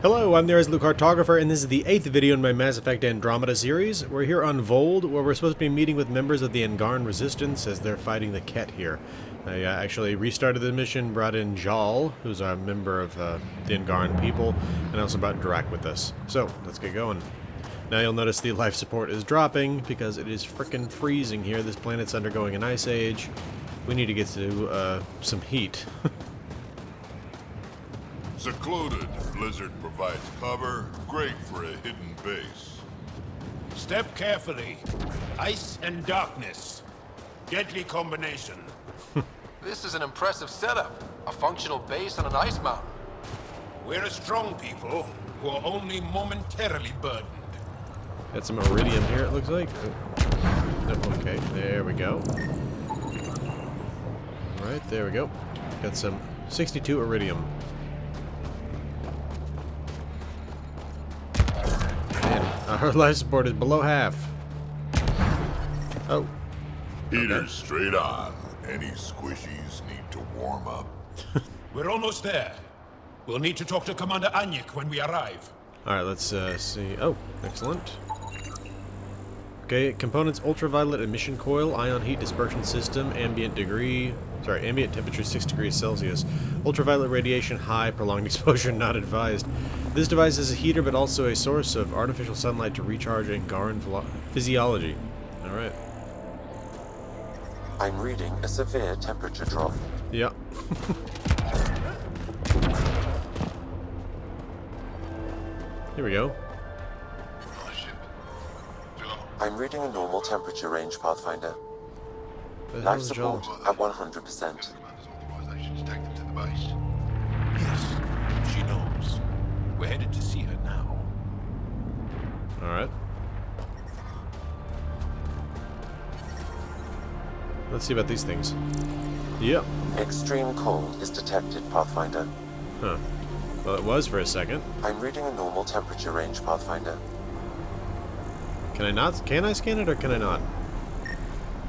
Hello, I'm the Luke Cartographer, and this is the 8th video in my Mass Effect Andromeda series. We're here on Voeld, where we're supposed to be meeting with members of the Angaran Resistance as they're fighting the Ket here. I actually restarted the mission, brought in Jal, who's a member of the Angaran people, and also brought Drac with us. So, let's get going. Now you'll notice the life support is dropping, because it is frickin' freezing here. This planet's undergoing an ice age. We need to get to some heat. Secluded, Blizzard provides cover, great for a hidden base. Step carefully. Ice and darkness. Deadly combination. This is an impressive setup. A functional base on an ice mountain. We're a strong people who are only momentarily burdened. Got some iridium here, it looks like. Oh, okay, there we go. Alright, there we go. Got some 62 iridium. Our life support is below half. Oh. Heaters straight on. Any squishies need to warm up. We're almost there. We'll need to talk to Commander Anyik when we arrive. Alright, let's see. Oh, excellent. Okay, components: ultraviolet emission coil, ion heat dispersion system, ambient temperature 6 degrees Celsius. Ultraviolet radiation high, prolonged exposure not advised. This device is a heater but also a source of artificial sunlight to recharge Angaran physiology. Alright. I'm reading a severe temperature drop. Yeah. Here we go. I'm reading a normal temperature range, Pathfinder. Where the Life hell's support Joel? at 100%. Yes, she knows. We're headed to see her now. Alright. Let's see about these things. Yep. Extreme cold is detected, Pathfinder. Huh. Well, it was for a second. I'm reading a normal temperature range, Pathfinder. Can I not? Can I scan it or can I not?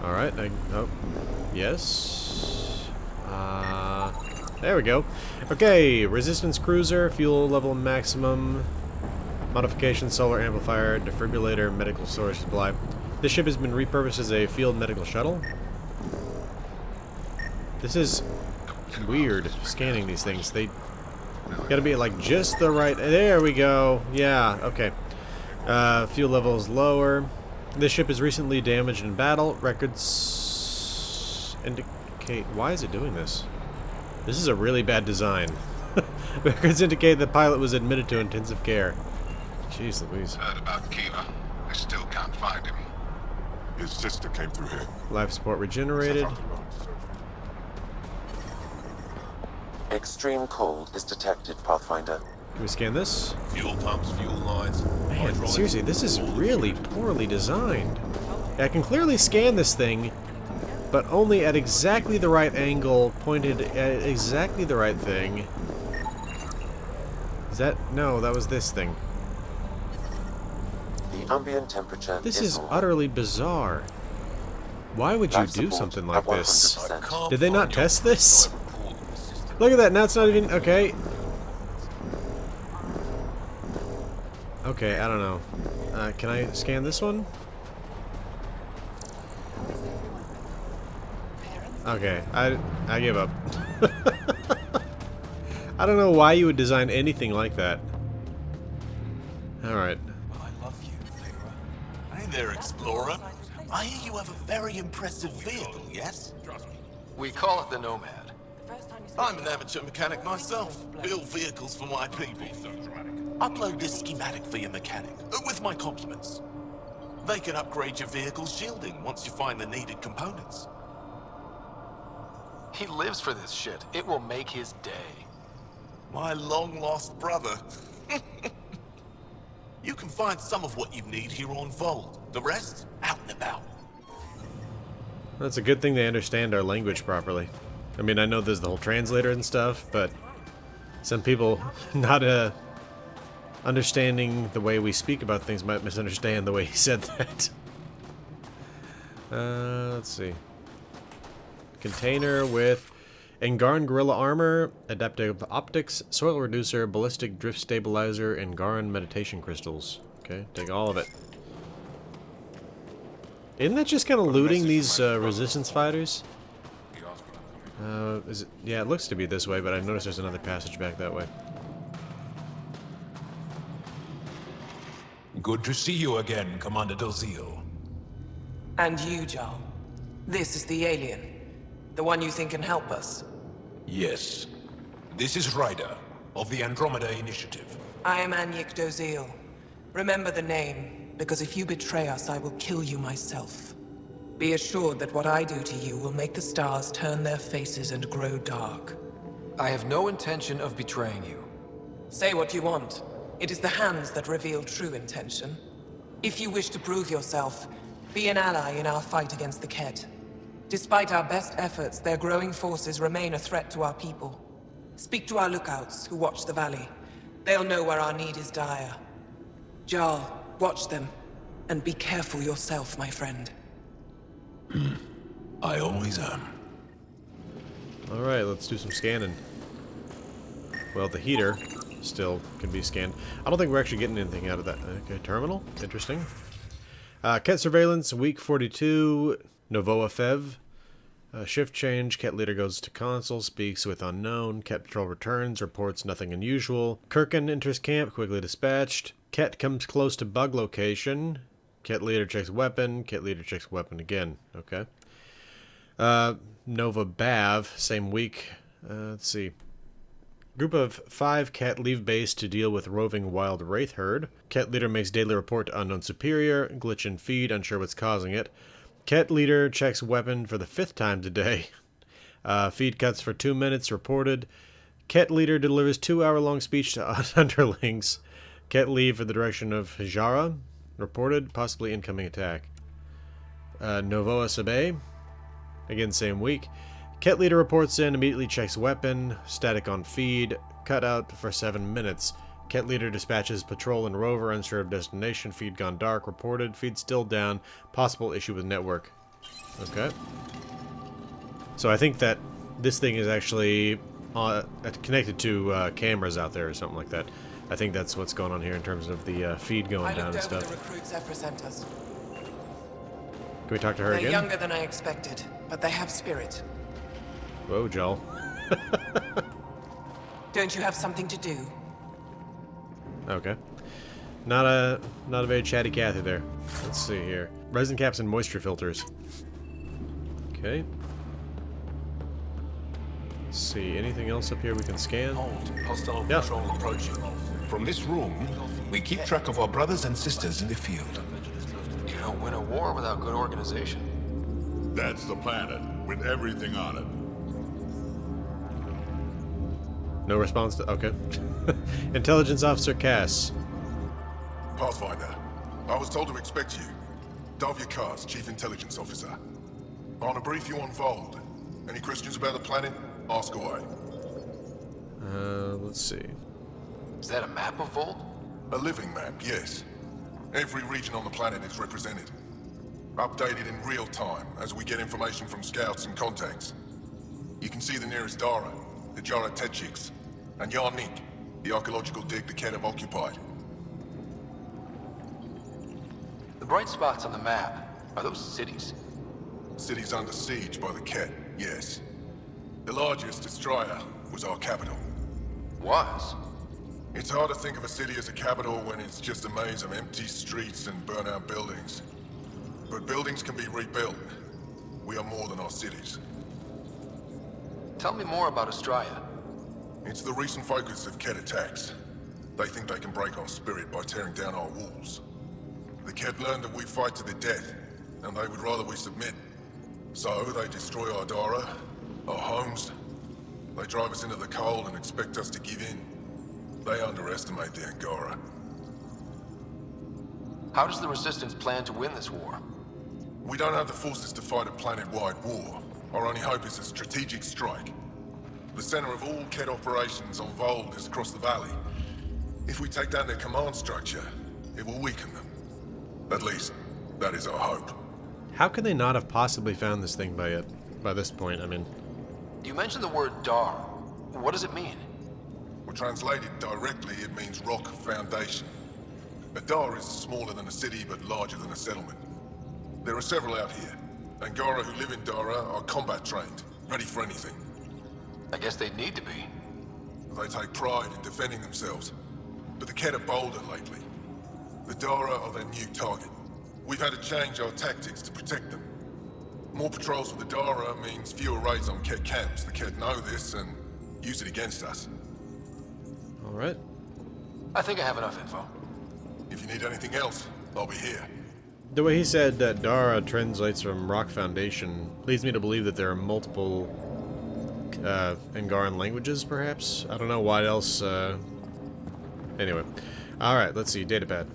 Alright, oh. Yes. There we go. Okay, resistance cruiser, fuel level maximum, modification, solar amplifier, defibrillator, medical storage supply. This ship has been repurposed as a field medical shuttle. This is weird, scanning these things. They gotta be like just the right... There we go. Yeah, okay. Fuel level is lower. This ship is recently damaged in battle. Records indicate... Why is it doing this? This is a really bad design. Records indicate the pilot was admitted to intensive care. Jeez Louise. Heard about Keeler. I still can't find him. His sister came through here. Life support regenerated. Extreme cold is detected, Pathfinder. Can we scan this? Fuel pumps, fuel lines. Man, seriously, this is really poorly designed. I can clearly scan this thing, but only at exactly the right angle, pointed at exactly the right thing. Is that... No, that was this thing. The ambient temperature This is is normal. utterly bizarre. Why would you Life do support something at like this? 100%. Did they not test this? Look at that, now it's not even... Okay. Okay, I don't know. Can I scan this one? Okay, I give up. I don't know why you would design anything like that. Alright. Well, I love you, Lyra. Hey there, Explorer. I hear you have a very impressive vehicle, yes? We call it the Nomad. I'm an amateur mechanic myself. Build vehicles for my people. Upload this schematic for your mechanic, with my compliments. They can upgrade your vehicle's shielding once you find the needed components. He lives for this shit. It will make his day. My long-lost brother. You can find some of what you need here on Voeld. The rest, out and about. That's a good thing they understand our language properly. I mean, I know there's the whole translator and stuff, but some people not understanding the way we speak about things might misunderstand the way he said that. Let's see. Container with Angaran Gorilla Armor, Adaptive Optics, Soil Reducer, Ballistic Drift Stabilizer, Angaran Meditation Crystals. Okay, take all of it. Isn't that just kind of looting these resistance fighters? Is it? Yeah, it looks to be this way, but I noticed there's another passage back that way. Good to see you again, Commander Dozil. And you, Jarl. This is the alien. The one you think can help us. Yes. This is Ryder, of the Andromeda Initiative. I am Anyik Dozil. Remember the name, because if you betray us, I will kill you myself. Be assured that what I do to you will make the stars turn their faces and grow dark. I have no intention of betraying you. Say what you want. It is the hands that reveal true intention. If you wish to prove yourself, be an ally in our fight against the Ket. Despite our best efforts, their growing forces remain a threat to our people. Speak to our lookouts, who watch the valley. They'll know where our need is dire. Jarl, watch them, and be careful yourself, my friend. I always am. Alright, let's do some scanning. Well, the heater still can be scanned. I don't think we're actually getting anything out of that. Okay, terminal. Interesting. Ket surveillance, week 42. Novoa Fev. Shift change. Ket leader goes to console, speaks with unknown. Ket patrol returns, reports nothing unusual. Kirkin enters camp, quickly dispatched. Ket comes close to bug location. Ket leader checks weapon. Ket leader checks weapon again. Okay. Nova Bav, same week. Let's see. Group of 5 Ket leave base to deal with roving wild wraith herd. Ket leader makes daily report to unknown superior. Glitch in feed, unsure what's causing it. Ket leader checks weapon for the 5th time today. Feed cuts for 2 minutes, reported. Ket leader delivers 2-hour-long speech to underlings. Ket leave for the direction of Hijara, reported, possibly incoming attack. Novoa Sabe, again same week. Ket leader reports in, immediately checks weapon, static on feed, cut out for 7 minutes. Ket leader dispatches patrol and rover, unsure of destination, feed gone dark, reported, feed still down, possible issue with network. Okay. So I think that this thing is actually connected to cameras out there or something like that. I think that's what's going on here in terms of the feed going down and stuff. The recruits Zephyr sent us. Can we talk to her They're again? younger than I expected, but they have spirit. Whoa, Joel. Don't you have something to do? Okay. Not a very chatty Cathy there. Let's see here. Resin caps and moisture filters. Okay. Let's see. Anything else up here we can scan? Hold. Hostile Yeah. patrol approaching. From this room, we keep track of our brothers and sisters in the field. You don't win a war without good organization. That's the planet, with everything on it. No response to... Okay. Intelligence Officer Cass. Pathfinder, I was told to expect you. Davia Kars, Chief Intelligence Officer. I want to brief you on Voeld. Any questions about the planet? Ask away. Let's see. Is that a map of Voeld? A living map, yes. Every region on the planet is represented. Updated in real time as we get information from scouts and contacts. You can see the nearest Dara, the Jara Tetchiks, and Yarnik, the archaeological dig the Ket have occupied. The bright spots on the map, are those cities? Cities under siege by the Ket, yes. The largest, Destroyer, was our capital. Was? It's hard to think of a city as a capital when it's just a maze of empty streets and burnt-out buildings. But buildings can be rebuilt. We are more than our cities. Tell me more about Astraea. It's the recent focus of Ket attacks. They think they can break our spirit by tearing down our walls. The Ket learned that we fight to the death, and they would rather we submit. So they destroy our Dara, our homes. They drive us into the cold and expect us to give in. They underestimate the Angara. How does the Resistance plan to win this war? We don't have the forces to fight a planet-wide war. Our only hope is a strategic strike. The center of all Ket operations on Voeld is across the valley. If we take down their command structure, it will weaken them. At least, that is our hope. How could they not have possibly found this thing by this point? I mean... You mentioned the word Dar. What does it mean? Well, translated directly, it means rock foundation. A dar is smaller than a city, but larger than a settlement. There are several out here. Angara who live in Dara are combat trained, ready for anything. I guess they'd need to be. They take pride in defending themselves. But the Kett are bolder lately. The Dara are their new target. We've had to change our tactics to protect them. More patrols for the Dara means fewer raids on Kett camps. The Kett know this and use it against us. Alright. I think I have enough info. If you need anything else, I'll be here. The way he said that Dara translates from Rock Foundation leads me to believe that there are multiple Angaran languages, perhaps? I don't know what else, Anyway. Alright, let's see. Datapad.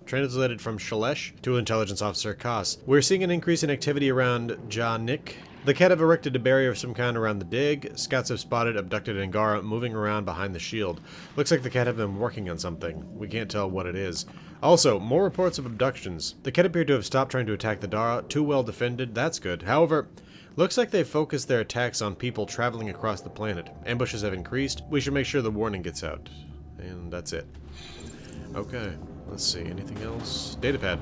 Translated from Shalesh to Intelligence Officer Koss. We're seeing an increase in activity around Janik. The Kett have erected a barrier of some kind around the dig. Scouts have spotted abducted Angara moving around behind the shield. Looks like the Kett have been working on something. We can't tell what it is. Also, more reports of abductions. The Kett appear to have stopped trying to attack the Dara. Too well defended. That's good. However, looks like they've focused their attacks on people traveling across the planet. Ambushes have increased. We should make sure the warning gets out. And that's it. Okay. Let's see. Anything else? Datapad.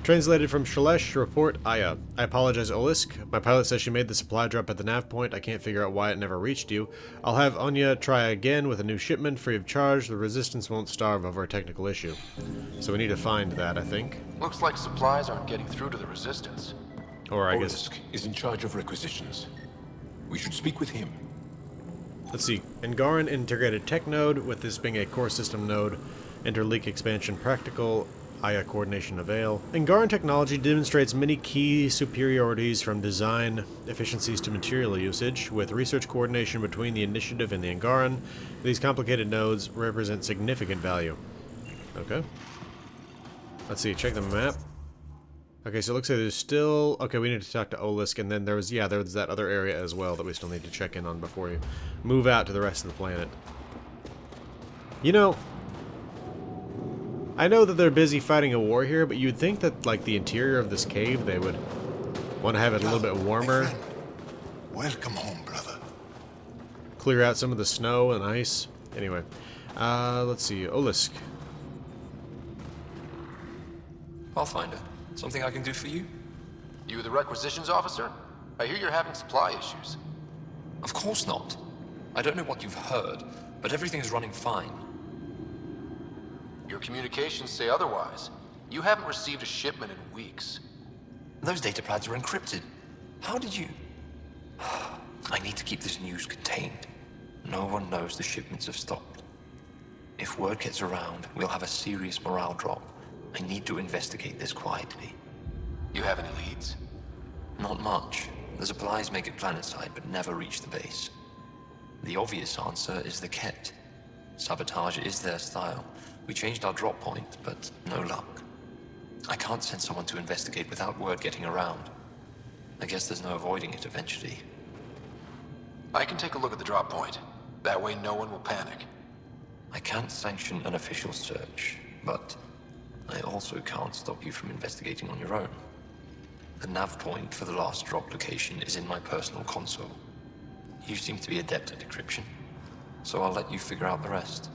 Translated from Shalesh, report Aya. I apologize, Olisk. My pilot says she made the supply drop at the nav point. I can't figure out why it never reached you. I'll have Anya try again with a new shipment, free of charge. The Resistance won't starve over a technical issue. So we need to find that, I think. Looks like supplies aren't getting through to the Resistance. Or I guess... Orisk is in charge of requisitions. We should speak with him. Let's see. Angaran integrated tech node, with this being a core system node. Interleak expansion practical. Aya coordination avail. Angaran technology demonstrates many key superiorities from design efficiencies to material usage, with research coordination between the initiative and the Angaran. These complicated nodes represent significant value. Okay. Let's see, check the map. Okay, so it looks like there's still... Okay, we need to talk to Olisk, and then there's that other area as well that we still need to check in on before we move out to the rest of the planet. You know... I know that they're busy fighting a war here, but you'd think that, like, the interior of this cave, they would want to have it a little bit warmer. Welcome home, brother. Clear out some of the snow and ice. Anyway, let's see. Olisk. Pathfinder, something I can do for you? You the requisitions officer? I hear you're having supply issues. Of course not. I don't know what you've heard, but everything's running fine. Your communications say otherwise. You haven't received a shipment in weeks. Those data pads are encrypted. How did you... I need to keep this news contained. No one knows the shipments have stopped. If word gets around, we'll have a serious morale drop. I need to investigate this quietly. You have any leads? Not much. The supplies make it planetside, but never reach the base. The obvious answer is the Kett. Sabotage is their style. We changed our drop point, but no luck. I can't send someone to investigate without word getting around. I guess there's no avoiding it eventually. I can take a look at the drop point. That way no one will panic. I can't sanction an official search, but I also can't stop you from investigating on your own. The nav point for the last drop location is in my personal console. You seem to be adept at decryption, so I'll let you figure out the rest.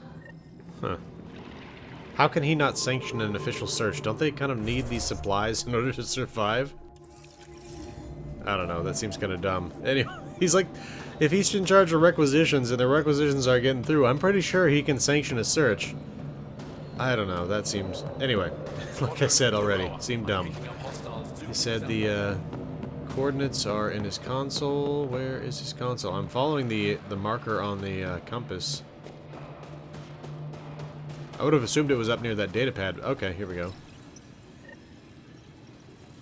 Huh. How can he not sanction an official search? Don't they kind of need these supplies in order to survive? I don't know, that seems kind of dumb. Anyway, he's like, if he's in charge of requisitions and the requisitions are getting through, I'm pretty sure he can sanction a search. I don't know, that seems... Anyway, like I said already, seemed dumb. He said the coordinates are in his console. Where is his console? I'm following the marker on the compass. I would have assumed it was up near that datapad. Okay, here we go.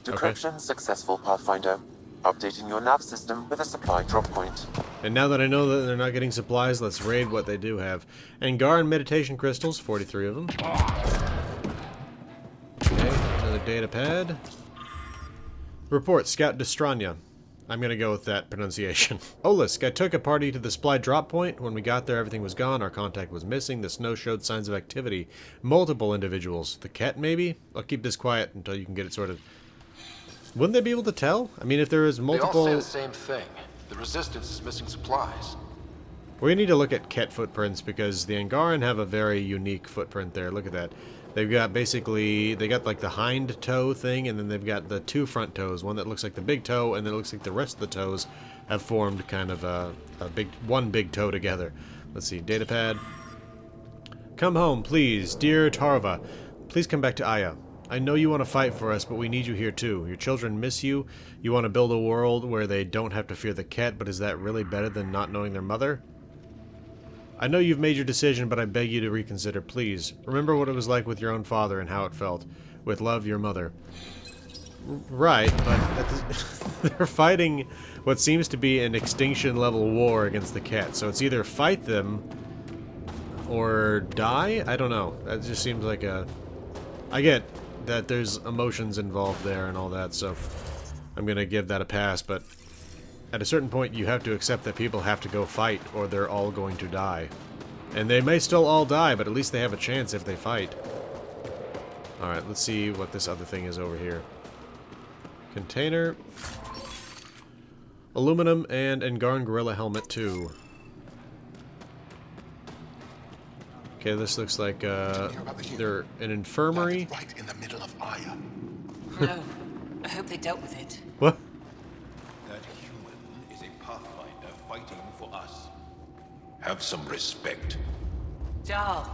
Decryption successful, Pathfinder. Updating your nav system with a supply drop point. And now that I know that they're not getting supplies, let's raid what they do have. Angaran meditation crystals, 43 of them. Okay, another datapad. Report, Scout Destrania. I'm gonna go with that pronunciation. Olisk, I took a party to the supply drop point. When we got there, everything was gone. Our contact was missing. The snow showed signs of activity. Multiple individuals. The Kett, maybe? I'll keep this quiet until you can get it sorted. Wouldn't they be able to tell? I mean, if there is They all multiple... say the same thing. The Resistance is missing supplies. We need to look at Ket footprints because the Angaran have a very unique footprint there. Look at that. They've got basically, they got like the hind toe thing, and then they've got the two front toes. One that looks like the big toe, and then it looks like the rest of the toes have formed kind of one big toe together. Let's see, datapad. Come home, please, dear Tarva. Please come back to Aya. I know you want to fight for us, but we need you here too. Your children miss you. You want to build a world where they don't have to fear the Ket, but is that really better than not knowing their mother? I know you've made your decision, but I beg you to reconsider, please. Remember what it was like with your own father and how it felt. With love, your mother. Right, but they're fighting what seems to be an extinction-level war against the Ket, so it's either fight them or die? I don't know. That just seems like a... I get that there's emotions involved there and all that, so I'm gonna give that a pass, but at a certain point you have to accept that people have to go fight or they're all going to die. And they may still all die, but at least they have a chance if they fight. Alright, let's see what this other thing is over here. Container. Aluminum and Angaran Gorilla Helmet 2. Okay, this looks like they're an infirmary. Right in the middle of Aya. No, I hope they dealt with it. What? That human is a pathfinder fighting for us. Have some respect. Jarl.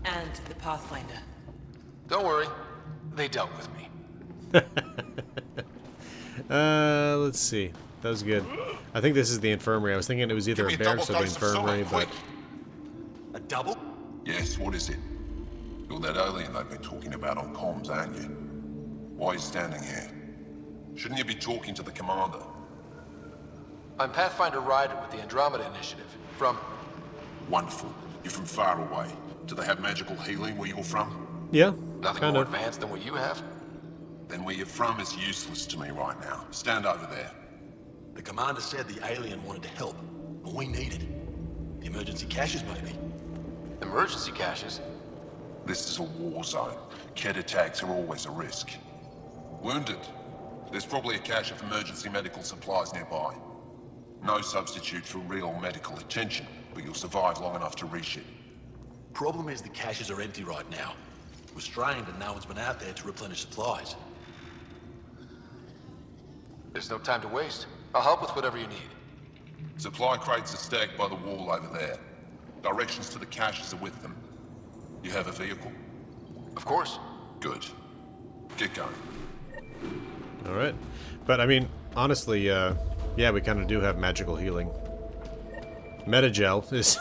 And the Pathfinder. Don't worry. They dealt with me. Let's see. That was good. I think this is the infirmary. I was thinking it was either a barracks or the infirmary, but... A double? Yes, what is it? You're that alien they've been talking about on comms, aren't you? Why are you standing here? Shouldn't you be talking to the commander? I'm Pathfinder Ryder with the Andromeda Initiative. From... Wonderful. You're from far away. Do they have magical healing where you're from? Yeah, Nothing kind more of. advanced than what you have? Then where you're from is useless to me right now. Stand over there. The commander said the alien wanted to help, and we need it. The emergency caches, maybe. Emergency caches? This is a war zone. Ket attacks are always a risk. Wounded? There's probably a cache of emergency medical supplies nearby. No substitute for real medical attention, but you'll survive long enough to reship. Problem is the caches are empty right now. We're strained and no one's been out there to replenish supplies. There's no time to waste. I'll help with whatever you need. Supply crates are stacked by the wall over there. Directions to the caches are with them. You have a vehicle? Of course. Good. Get going. Alright. But, I mean, honestly, yeah, we kind of do have magical healing. Metagel is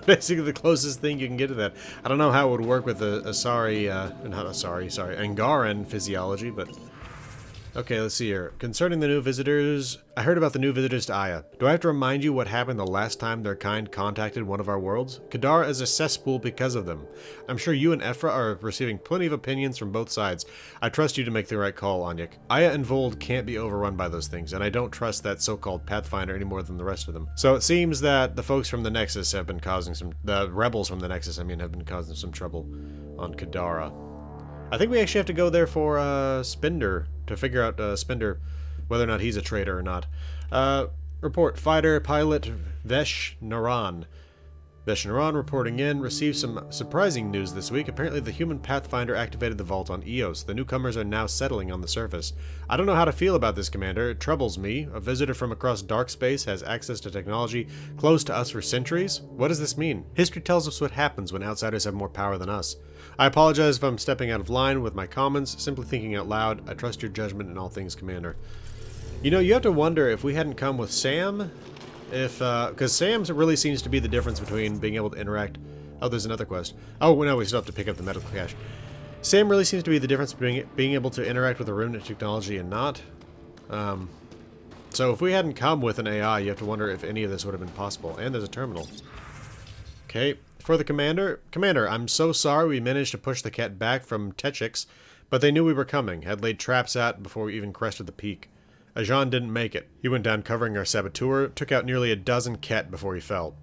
basically the closest thing you can get to that. I don't know how it would work with Angaran physiology, but... Okay, let's see here. Concerning the new visitors, I heard about the new visitors to Aya. Do I have to remind you what happened the last time their kind contacted one of our worlds? Kadar is a cesspool because of them. I'm sure you and Ephra are receiving plenty of opinions from both sides. I trust you to make the right call, Anyek. Aya and Voeld can't be overrun by those things, and I don't trust that so-called Pathfinder any more than the rest of them. So it seems that the folks from the Nexus have been causing the rebels from the Nexus, have been causing some trouble on Kadara. I think we actually have to go there for Spinder to figure out Spinder, whether or not he's a traitor or not. Report: fighter pilot Vesh Naran. Vesh Naran reporting in. Received some surprising news this week. Apparently the human Pathfinder activated the vault on Eos. The newcomers are now settling on the surface. I don't know how to feel about this, Commander. It troubles me. A visitor from across dark space has access to technology close to us for centuries? What does this mean? History tells us what happens when outsiders have more power than us. I apologize if I'm stepping out of line with my comments, simply thinking out loud. I trust your judgment in all things, Commander. You know, you have to wonder if we hadn't come with Sam, because Sam really seems to be the difference between being able to interact... Oh, there's another quest. Oh, no, we still have to pick up the medical cache. Sam really seems to be the difference between being able to interact with the remnant technology and not. So if we hadn't come with an AI, you have to wonder if any of this would have been possible. And there's a terminal. Okay. For the Commander, I'm so sorry we managed to push the Ket back from Techix, but they knew we were coming, had laid traps out before we even crested the peak. Ajan didn't make it. He went down covering our saboteur, took out nearly a dozen Ket before he fell.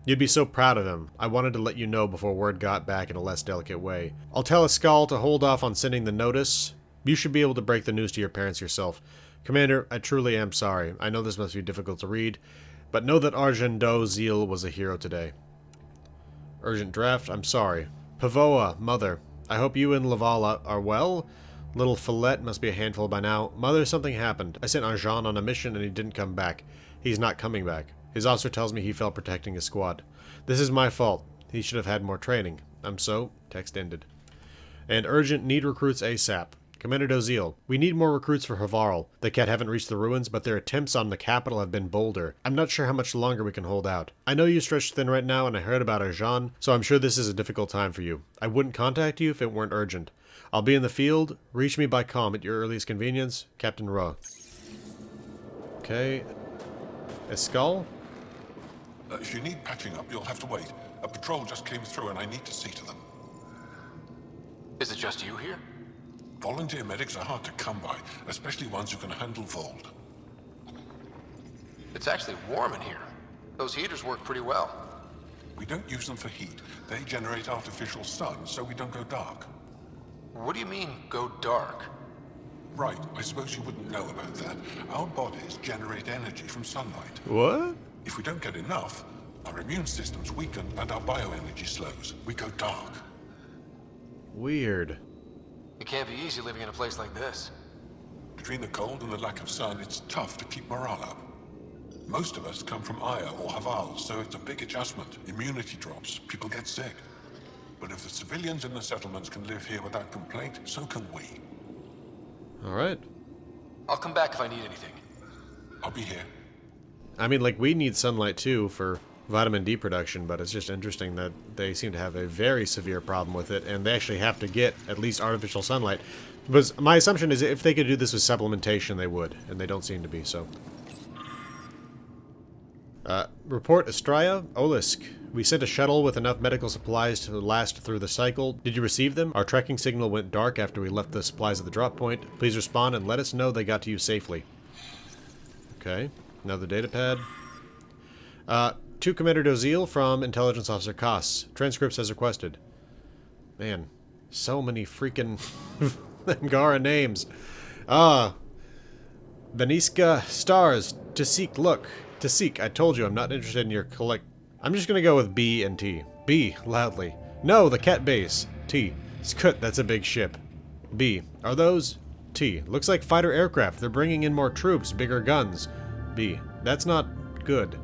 You'd be so proud of him. I wanted to let you know before word got back in a less delicate way. I'll tell Ascal to hold off on sending the notice You should be able to break the news to your parents yourself. Commander, I truly am sorry. I know this must be difficult to read, but know that Argent Zeal was a hero today. Urgent draft, I'm sorry. Pavoa, Mother, I hope you and Lavala are well. Little Follette must be a handful by now. Mother, something happened. I sent Arjan on a mission and he didn't come back. He's not coming back. His officer tells me he fell protecting his squad. This is my fault. He should have had more training. I'm so... Text ended. And urgent, need recruits ASAP. Commander Doziel, we need more recruits for Havarl. The Ket haven't reached the ruins, but their attempts on the capital have been bolder. I'm not sure how much longer we can hold out. I know you're stretched thin right now, and I heard about Arjan, so I'm sure this is a difficult time for you. I wouldn't contact you if it weren't urgent. I'll be in the field. Reach me by comm at your earliest convenience. Captain Ra. Okay. Escal? If you need patching up, you'll have to wait. A patrol just came through and I need to see to them. Is it just you here? Volunteer medics are hard to come by, especially ones who can handle Voeld. It's actually warm in here. Those heaters work pretty well. We don't use them for heat. They generate artificial sun, so we don't go dark. What do you mean, go dark? Right, I suppose you wouldn't know about that. Our bodies generate energy from sunlight. What? If we don't get enough, our immune systems weaken and our bioenergy slows. We go dark. Weird. It can't be easy living in a place like this. Between the cold and the lack of sun, it's tough to keep morale up. Most of us come from Aya or Haval, so it's a big adjustment. Immunity drops, people get sick. But if the civilians in the settlements can live here without complaint, so can we. Alright. I'll come back if I need anything. I'll be here. I mean, like, we need sunlight too for vitamin D production, but it's just interesting that they seem to have a very severe problem with it, and they actually have to get at least artificial sunlight. Because my assumption is if they could do this with supplementation, they would, and they don't seem to be, so. Report Estrella, Olisk. We sent a shuttle with enough medical supplies to last through the cycle. Did you receive them? Our tracking signal went dark after we left the supplies at the drop point. Please respond and let us know they got to you safely. Okay, another data pad. To Commander Doziel from Intelligence Officer Koss. Transcripts as requested. Man, so many freaking Angara names. Beniska Stars. Tasik, look. Tasik, I told you I'm not interested in your I'm just gonna go with B and T. B, loudly. No, the Ket base. T. Skut, that's a big ship. B, are those? T, looks like fighter aircraft. They're bringing in more troops, bigger guns. B, that's not good.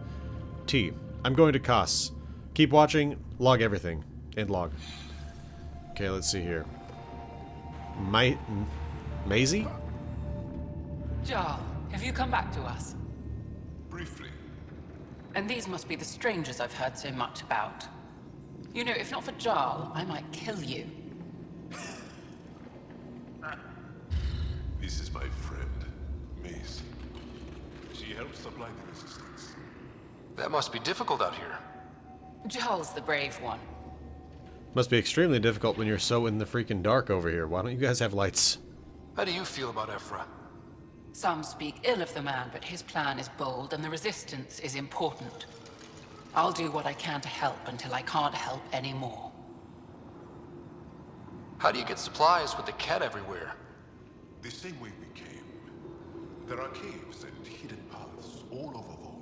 T, I'm going to Koss. Keep watching, log everything. End log. Okay, let's see here. Maisie? Jarl, have you come back to us? Briefly. And these must be the strangers I've heard so much about. You know, if not for Jarl, I might kill you. This is my friend, Maisie. She helps supply the resistance. That must be difficult out here. Jarl's the brave one. Must be extremely difficult when you're so in the freaking dark over here. Why don't you guys have lights? How do you feel about Ephra? Some speak ill of the man, but his plan is bold and the resistance is important. I'll do what I can to help until I can't help anymore. How do you get supplies with the Ket everywhere? The same way we came. There are caves and hidden paths all over Voeld.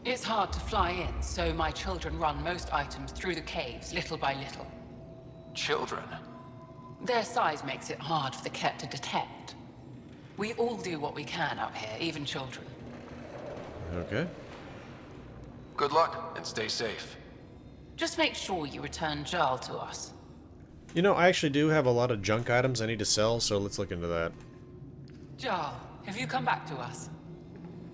It's hard to fly in, so my children run most items through the caves, little by little. Children? Their size makes it hard for the Ket to detect. We all do what we can out here, even children. Okay. Good luck, and stay safe. Just make sure you return Jarl to us. You know, I actually do have a lot of junk items I need to sell, so let's look into that. Jarl, have you come back to us?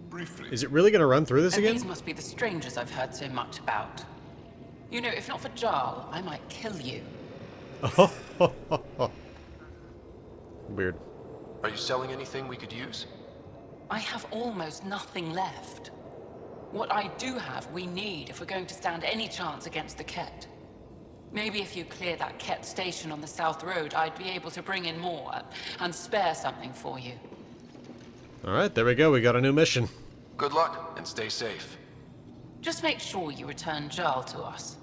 Briefly. Is it really going to run through this And again? these must be the strangers I've heard so much about. You know, if not for Jarl, I might kill you. Weird. Are you selling anything we could use? I have almost nothing left. What I do have, we need if we're going to stand any chance against the Ket. Maybe if you clear that Ket station on the South Road, I'd be able to bring in more and spare something for you. Alright, there we go. We got a new mission. Good luck, and stay safe. Just make sure you return Jarl to us.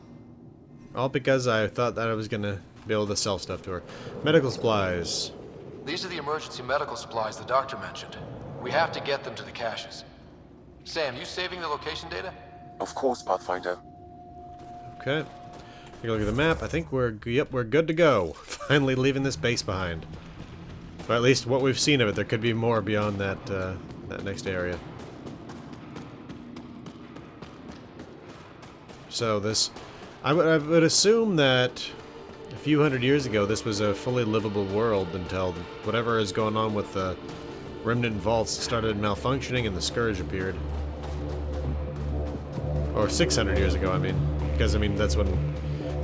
All because I thought that I was going to be able to sell stuff to her. Medical supplies. These are the emergency medical supplies the doctor mentioned. We have to get them to the caches. Sam, you saving the location data? Of course, Pathfinder. Okay. Take a look at the map. I think we're good to go. Finally leaving this base behind. Or at least what we've seen of it. There could be more beyond that that next area. So this, I would assume that a few hundred years ago this was a fully livable world until whatever is going on with the remnant vaults started malfunctioning and the Scourge appeared. Or 600 years ago, I mean. Because, I mean, that's when...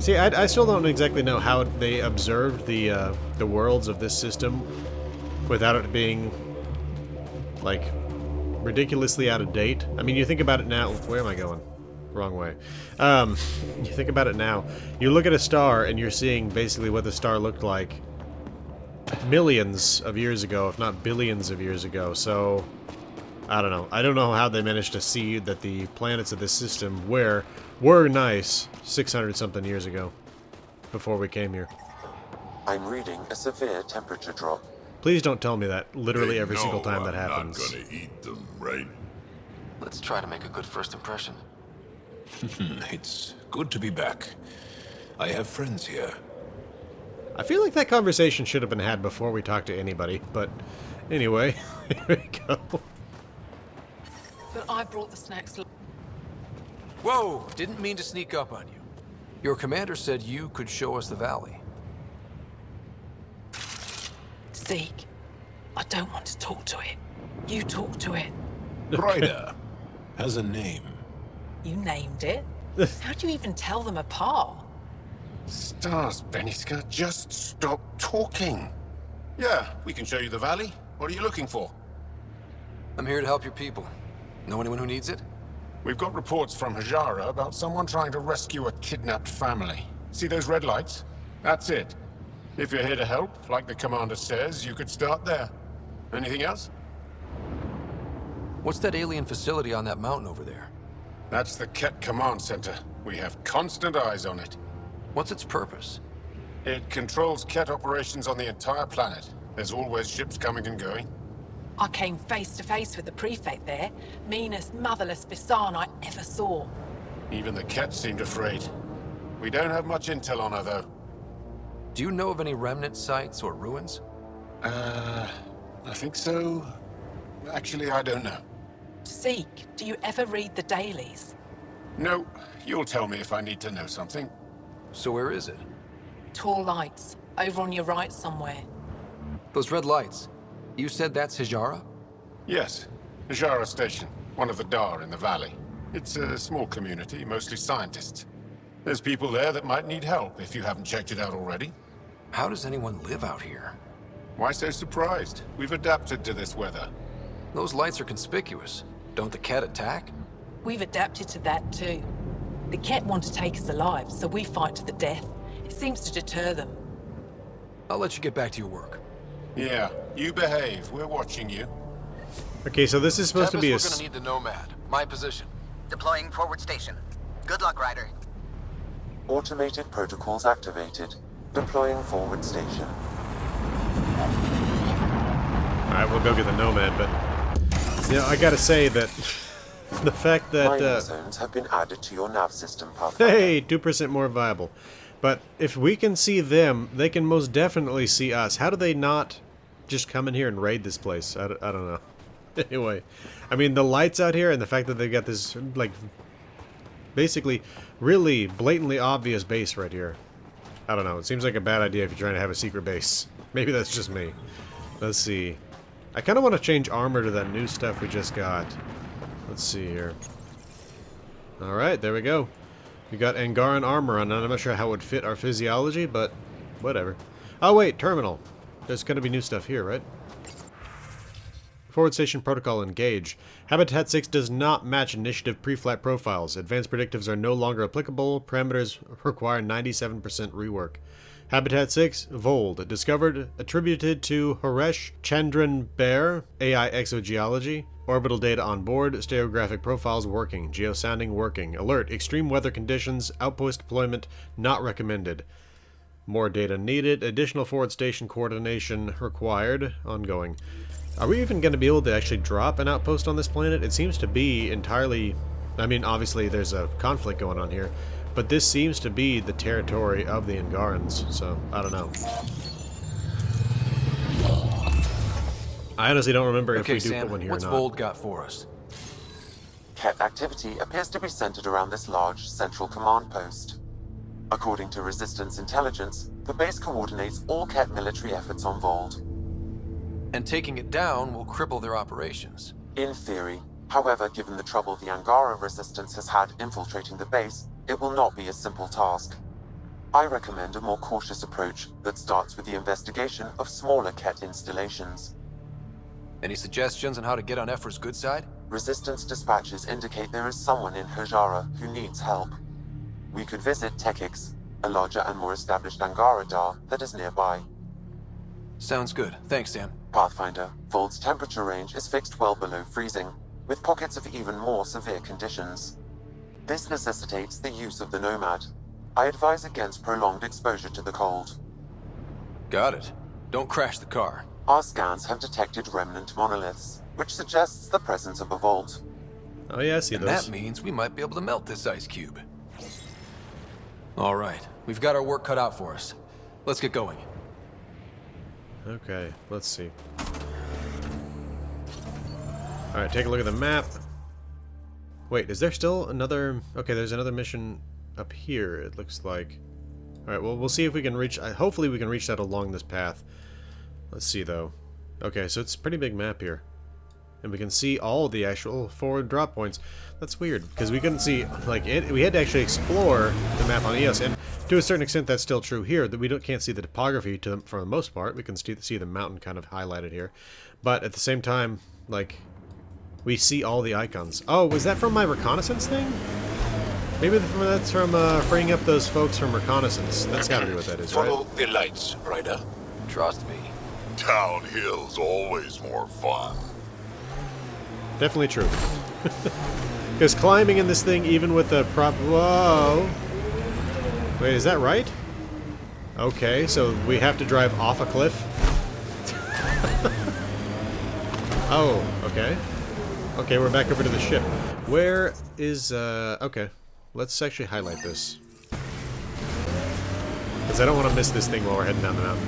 See, I still don't exactly know how they observed the worlds of this system without it being, like, ridiculously out of date. I mean, you think about it now... Where am I going? Wrong way. You think about it now. You look at a star and you're seeing basically what the star looked like millions of years ago, if not billions of years ago. So, I don't know. I don't know how they managed to see that the planets of this system were nice 600-something years ago, before we came here. I'm reading a severe temperature drop. Please don't tell me that literally every single time that I'm happens. not gonna eat them, right? Let's try to make a good first impression. It's good to be back. I have friends here. I feel like that conversation should have been had before we talked to anybody, but anyway, here we go. But I brought the snacks. Whoa! Didn't mean to sneak up on you. Your commander said you could show us the valley. Zeke, I don't want to talk to it. You talk to it. Ryder has a name. You named it. How do you even tell them apart? Stars, Beniska, just stop talking. Yeah, we can show you the valley. What are you looking for? I'm here to help your people. Know anyone who needs it? We've got reports from Hajara about someone trying to rescue a kidnapped family. See those red lights? That's it. If you're here to help, like the commander says, you could start there. Anything else? What's that alien facility on that mountain over there? That's the Ket Command Center. We have constant eyes on it. What's its purpose? It controls Ket operations on the entire planet. There's always ships coming and going. I came face to face with the prefect there. Meanest, motherless Visan I ever saw. Even the Ket seemed afraid. We don't have much intel on her, though. Do you know of any remnant sites or ruins? I think so. Actually, I don't know. Zeke, do you ever read the dailies? No, you'll tell me if I need to know something. So where is it? Tall lights, over on your right somewhere. Those red lights. You said that's Hajara? Yes, Hajara Station, one of the Dar in the valley. It's a small community, mostly scientists. There's people there that might need help if you haven't checked it out already. How does anyone live out here? Why so surprised? We've adapted to this weather. Those lights are conspicuous. Don't the Ket attack? We've adapted to that too. The Ket want to take us alive, so we fight to the death. It seems to deter them. I'll let you get back to your work. Yeah, you behave. We're watching you. Okay, so this is supposed to be a... We're gonna need the Nomad. My position. Deploying forward station. Good luck, Ryder. Automated protocols activated. Deploying forward station. Alright, we'll go get the Nomad, but... You know, I gotta say that... the fact that... Mining zones have been added to your nav system, Pathfinder. Hey, 2% more viable. But if we can see them, they can most definitely see us. How do they not just come in here and raid this place? I don't know. Anyway, I mean, the lights out here and the fact that they've got this, like, basically really blatantly obvious base right here. I don't know. It seems like a bad idea if you're trying to have a secret base. Maybe that's just me. Let's see. I kind of want to change armor to that new stuff we just got. Let's see here. Alright, there we go. We got Angaran armor on, and I'm not sure how it would fit our physiology, but whatever. Oh wait, terminal. There's going to be new stuff here, right? Forward station protocol engage. Habitat 6 does not match initiative pre-flight profiles. Advanced predictives are no longer applicable. Parameters require 97% rework. Habitat 6, Voeld. Discovered, attributed to Haresh Chandran Bear, AI exogeology. Orbital data on board, stereographic profiles working, geosounding working. Alert, extreme weather conditions, outpost deployment not recommended. More data needed. Additional forward station coordination required. Ongoing. Are we even going to be able to actually drop an outpost on this planet? It seems to be entirely... I mean, obviously there's a conflict going on here, but this seems to be the territory of the Angarans, so I don't know. I honestly don't remember if we do put one here or not. What's Voeld got for us? Ket activity appears to be centered around this large central command post. According to Resistance intelligence, the base coordinates all Ket military efforts on Voeld. And taking it down will cripple their operations. In theory. However, given the trouble the Angara Resistance has had infiltrating the base, it will not be a simple task. I recommend a more cautious approach that starts with the investigation of smaller Ket installations. Any suggestions on how to get on Ephra's good side? Resistance dispatches indicate there is someone in Hajara who needs help. We could visit Tekix, a larger and more established Angara Dar that is nearby. Sounds good. Thanks, Sam. Pathfinder, Voeld's temperature range is fixed well below freezing, with pockets of even more severe conditions. This necessitates the use of the Nomad. I advise against prolonged exposure to the cold. Got it. Don't crash the car. Our scans have detected remnant monoliths, which suggests the presence of a vault. Oh yeah, I see those. That means we might be able to melt this ice cube. All right, we've got our work cut out for us. Let's get going. Okay, let's see. Alright, take a look at the map. Wait, is there still another... Okay, there's another mission up here, it looks like. Alright, well, we'll see if we can reach... hopefully we can reach that along this path. Let's see, though. Okay, so it's a pretty big map here. And we can see all the actual forward drop points. That's weird, because we couldn't see... Like, we had to actually explore the map on EOS, and to a certain extent that's still true here, that we can't see the topography for the most part. We can see the mountain kind of highlighted here. But at the same time, like... We see all the icons. Oh, was that from my reconnaissance thing? Maybe that's from freeing up those folks from reconnaissance. That's gotta be what that is, right? Follow the lights, Ryder. Trust me. Downhill's always more fun. Definitely true. Because climbing in this thing, even with the prop... Whoa! Wait, is that right? Okay, so we have to drive off a cliff? Oh, okay. Okay, we're back over to the ship. Where is, okay. Let's actually highlight this. Because I don't want to miss this thing while we're heading down the mountain.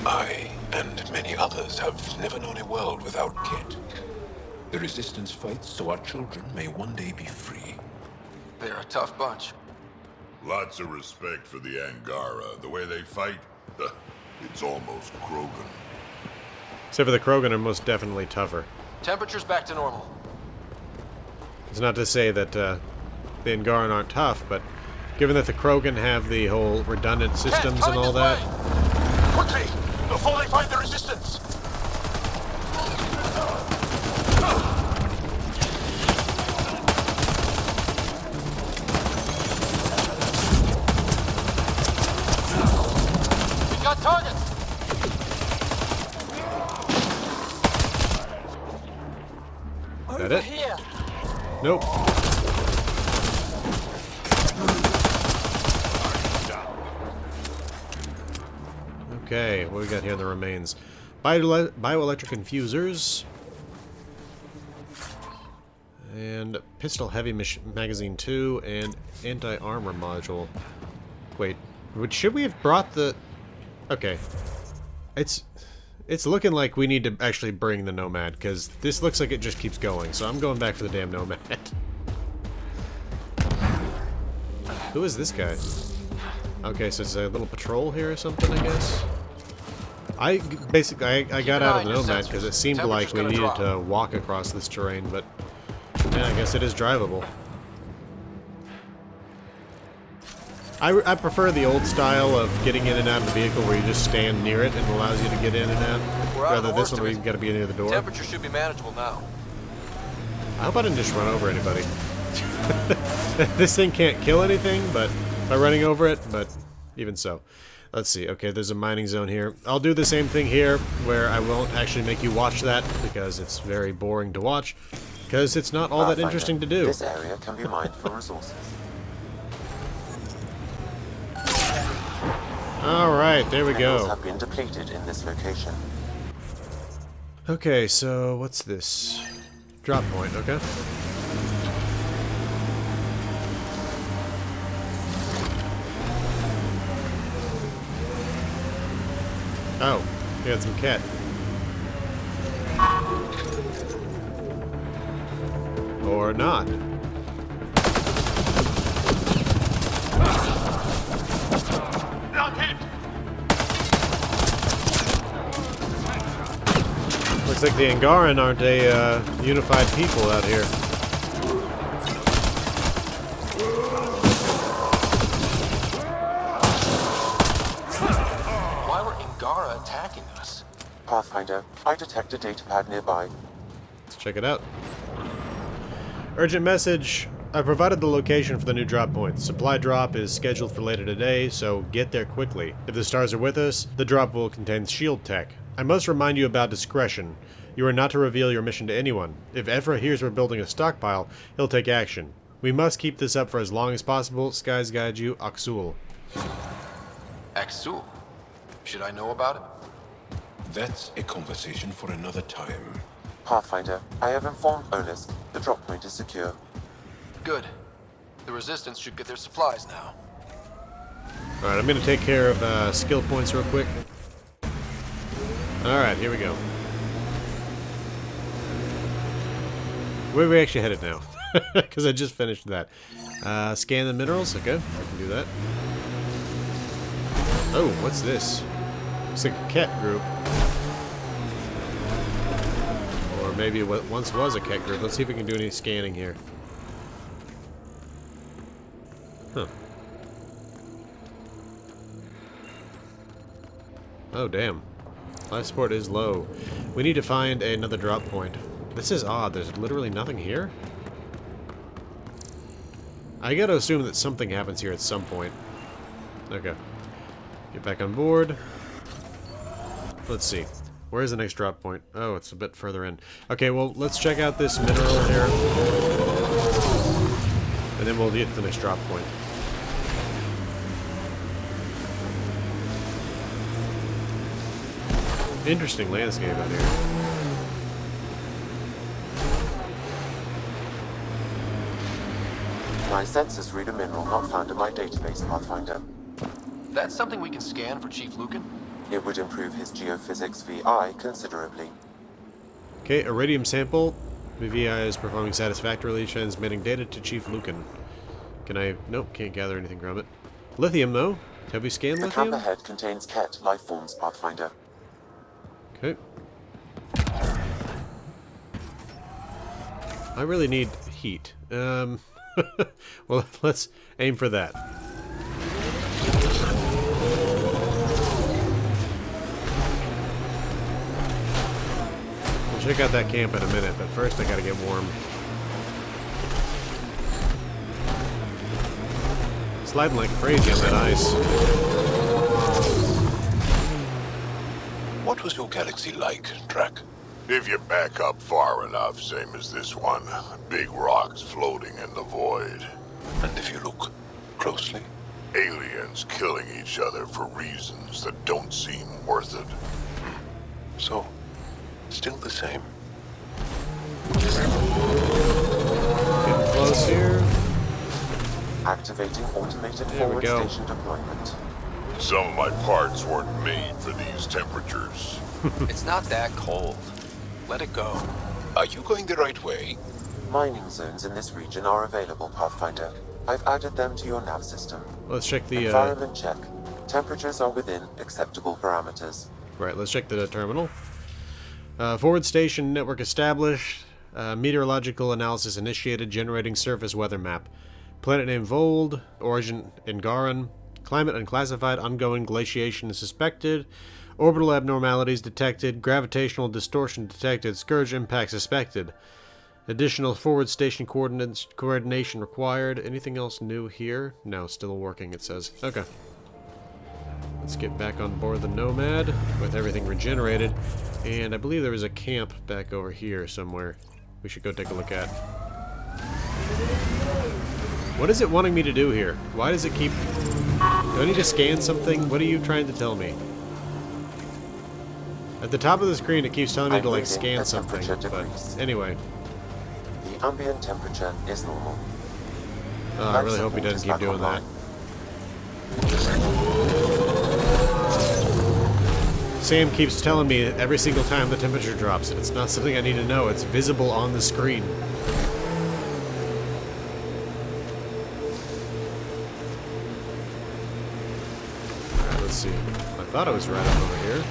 I, and many others, have never known a world without Ket. The Resistance fights so our children may one day be free. They're a tough bunch. Lots of respect for the Angara. The way they fight, it's almost Krogan. Except for the Krogan are most definitely tougher. Temperature's back to normal. It's not to say that the Angaran aren't tough, but given that the Krogan have the whole redundant systems and all that... Quickly! Before they find the Resistance! We got targets! Is that it? Here. Nope. Okay, what we got here in the remains? Bioelectric infusers. And pistol heavy magazine 2 and anti-armor module. Wait, should we have brought the... Okay. It's looking like we need to actually bring the Nomad, because this looks like it just keeps going, so I'm going back for the damn Nomad. Who is this guy? Okay, so it's a little patrol here or something, I guess? I got out of the Nomad because it seemed like we needed to walk across this terrain, but yeah, I guess it is drivable. I prefer the old style of getting in and out of the vehicle where you just stand near it and it allows you to get in and out, rather than this one where you've got to be near the door. Temperature should be manageable now. I hope I didn't just run over anybody. This thing can't kill anything, but by running over it, but even so. Let's see. Okay, there's a mining zone here. I'll do the same thing here, where I won't actually make you watch that, because it's very boring to watch, because it's not all that interesting to do. This area can be mined for resources. Alright, there we Minerals go. have been depleted in this location. Okay, so what's this? Drop point, okay. Oh, we got some cat. Or not. Looks like the Angaran aren't a unified people out here. Why were Angara attacking us? Pathfinder, I detect a datapad nearby. Let's check it out. Urgent message. I provided the location for the new drop point. The supply drop is scheduled for later today, so get there quickly. If the stars are with us, the drop will contain shield tech. I must remind you about discretion. You are not to reveal your mission to anyone. If Ephra hears we're building a stockpile, he'll take action. We must keep this up for as long as possible. Skies guide you, Aksul. Aksul? Should I know about it? That's a conversation for another time. Pathfinder, I have informed Onis. The drop point is secure. Good. The Resistance should get their supplies now. Alright, I'm going to take care of skill points real quick. Alright, here we go. Where are we actually headed now? Because I just finished that. Scan the minerals. Okay, I can do that. Oh, what's this? It's like a cat group. Or maybe what once was a cat group. Let's see if we can do any scanning here. Huh. Oh, damn. Life support is low. We need to find another drop point. This is odd. There's literally nothing here? I gotta assume that something happens here at some point. Okay. Get back on board. Let's see. Where's the next drop point? Oh, it's a bit further in. Okay, well, let's check out this mineral here. And then we'll get to the next drop point. Interesting landscape out here. My sensors read a mineral not found in my database, Pathfinder. That's something we can scan for Chief Lucan? It would improve his geophysics VI considerably. Okay, iridium sample. The VI is performing satisfactorily, transmitting data to Chief Lucan. Can I... Nope, can't gather anything from it. Lithium, though. Have we scanned The lithium? camp ahead contains Ket life forms, Pathfinder. Okay. I really need heat. Well, let's aim for that. We'll check out that camp in a minute, but first I gotta get warm. Sliding like crazy on that ice. What was your galaxy like, Drac? If you back up far enough, same as this one. Big rocks floating in the void. And if you look closely? Aliens killing each other for reasons that don't seem worth it. So, still the same. Getting close here. Activating automated There we forward go. station deployment. Some of my parts weren't made for these temperatures. It's not that cold. Let it go. Are you going the right way? Mining zones in this region are available, Pathfinder. I've added them to your nav system. Let's check the... Environment check. Temperatures are within acceptable parameters. Right, let's check the terminal. Forward station network established. Meteorological analysis initiated, generating surface weather map. Planet name Voeld. Origin Angaran. Climate unclassified. Ongoing glaciation suspected. Orbital abnormalities detected. Gravitational distortion detected. Scourge impact suspected. Additional forward station coordination required. Anything else new here? No, still working, it says. Okay. Let's get back on board the Nomad with everything regenerated. And I believe there was a camp back over here somewhere we should go take a look at. What is it wanting me to do here? Why does it keep... Do I need to scan something? What are you trying to tell me? At the top of the screen, it keeps telling me to, like, scan something. But anyway. The ambient temperature is normal. I really hope he doesn't keep doing that. Sam keeps telling me every single time the temperature drops. It's not something I need to know. It's visible on the screen. Alright, let's see. I thought it was right up over here.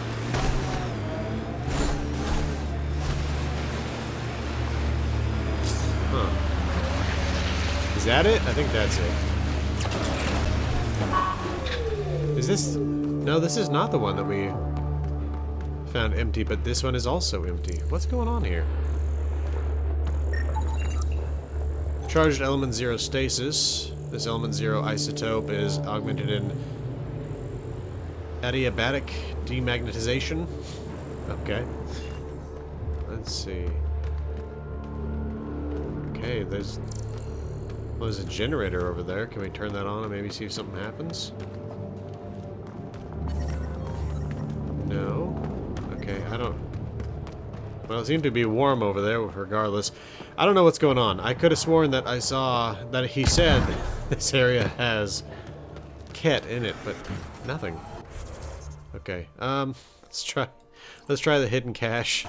Huh. Is that it? I think that's it. Is this... No, this is not the one that we found empty, but this one is also empty. What's going on here? Charged element 0 stasis. This element 0 isotope is augmented in adiabatic demagnetization. Okay. Let's see. Okay, there's a generator over there. Can we turn that on and maybe see if something happens? No. Okay, I don't... Well, it seemed to be warm over there, regardless. I don't know what's going on. I could have sworn that I saw that he said this area has Ket in it, but nothing. Okay, let's try the hidden cache.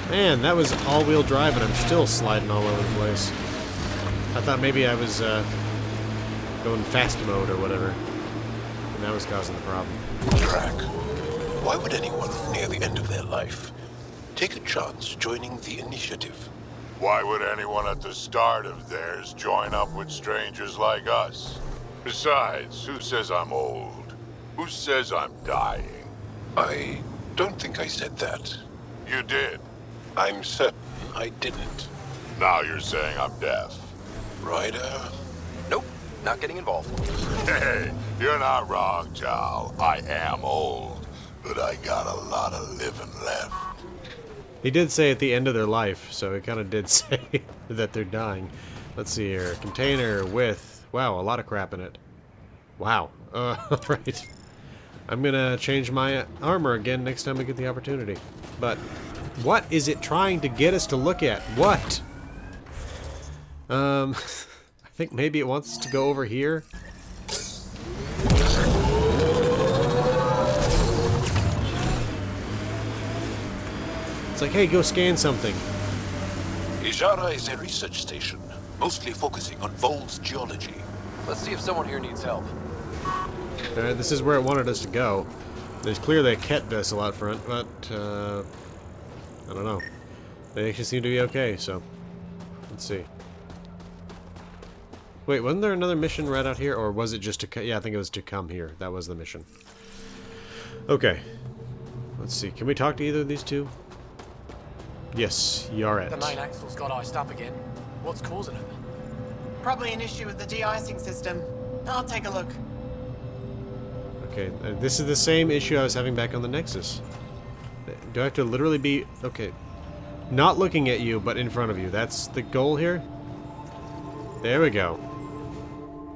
Man, that was all-wheel drive and I'm still sliding all over the place. I thought maybe I was going fast mode or whatever. And that was causing the problem. Track. Why would anyone near the end of their life take a chance joining the initiative? Why would anyone at the start of theirs join up with strangers like us? Besides, who says I'm old? Who says I'm dying? I don't think I said that. You did. I'm certain I didn't. Now you're saying I'm deaf. Ryder? Nope, not getting involved. Hey, you're not wrong, Chow. I am old, but I got a lot of living left. He did say at the end of their life, so he kind of did say that they're dying. Let's see here. Container with... Wow, a lot of crap in it. Wow. Right. I'm gonna change my armor again next time we get the opportunity. But... what is it trying to get us to look at? What? I think maybe it wants us to go over here. It's like, hey, go scan something. Ijara is a research station, mostly focusing on Voeld's geology. Let's see if someone here needs help. Alright, this is where it wanted us to go. There's clearly a Ket vessel out front, but, I don't know. They actually seem to be okay, so... let's see. Wait, wasn't there another mission right out here? Or was it just to... yeah, I think it was to come here. That was the mission. Okay. Let's see. Can we talk to either of these two? Yes, Yaret. The main axle's got iced up again. What's causing it? Probably an issue with the de-icing system. I'll take a look. Okay, this is the same issue I was having back on the Nexus. Do I have to literally be... okay. Not looking at you, but in front of you. That's the goal here? There we go.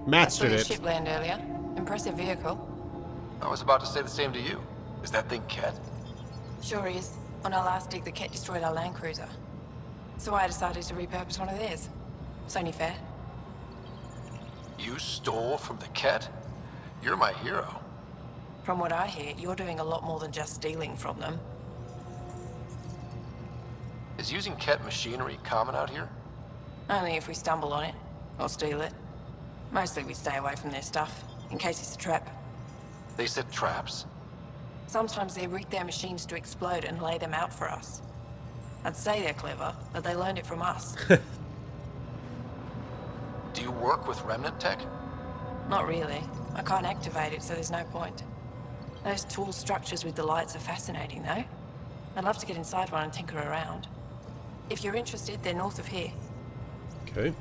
Mastered it. Ship land earlier. Impressive vehicle. I was about to say the same to you. Is that thing Ket? Sure is. On our last dig, the Ket destroyed our land cruiser. So I decided to repurpose one of theirs. It's only fair. You stole from the Ket? You're my hero. From what I hear, you're doing a lot more than just stealing from them. Is using Ket machinery common out here? Only if we stumble on it, or steal it. Mostly we stay away from their stuff, in case it's a trap. They set traps? Sometimes they rig their machines to explode and lay them out for us. I'd say they're clever, but they learned it from us. Do you work with remnant tech? Not really. I can't activate it, so there's no point. Those tool structures with the lights are fascinating, though. I'd love to get inside one and tinker around. If you're interested, they're north of here. Okay.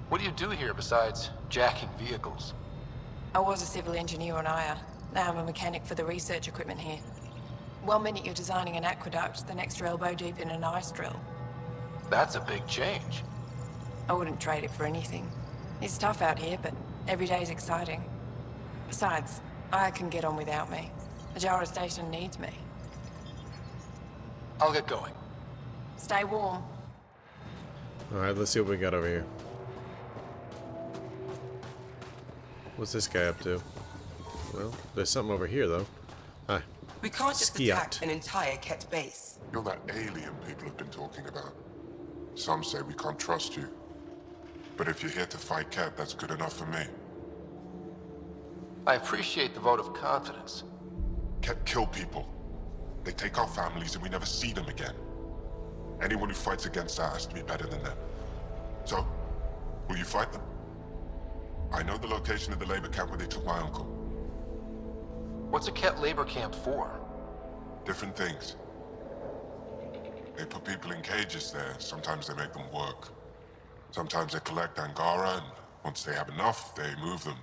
What do you do here besides jacking vehicles? I was a civil engineer on Aya. Now I'm a mechanic for the research equipment here. 1 minute you're designing an aqueduct, the next you're elbow deep in an ice drill. That's a big change. I wouldn't trade it for anything. It's tough out here, but every day's exciting. Besides, I can get on without me. Ajara Station needs me. I'll get going. Stay warm. Alright, let's see what we got over here. What's this guy up to? Well, there's something over here, though. Hi. We can't just attack an entire Ket base. You're that alien people have been talking about. Some say we can't trust you. But if you're here to fight Ket, that's good enough for me. I appreciate the vote of confidence. Ket kill people. They take our families and we never see them again. Anyone who fights against that has to be better than them. So, will you fight them? I know the location of the labor camp where they took my uncle. What's a Ket labor camp for? Different things. They put people in cages there. Sometimes they make them work. Sometimes they collect Angara, and once they have enough, they move them.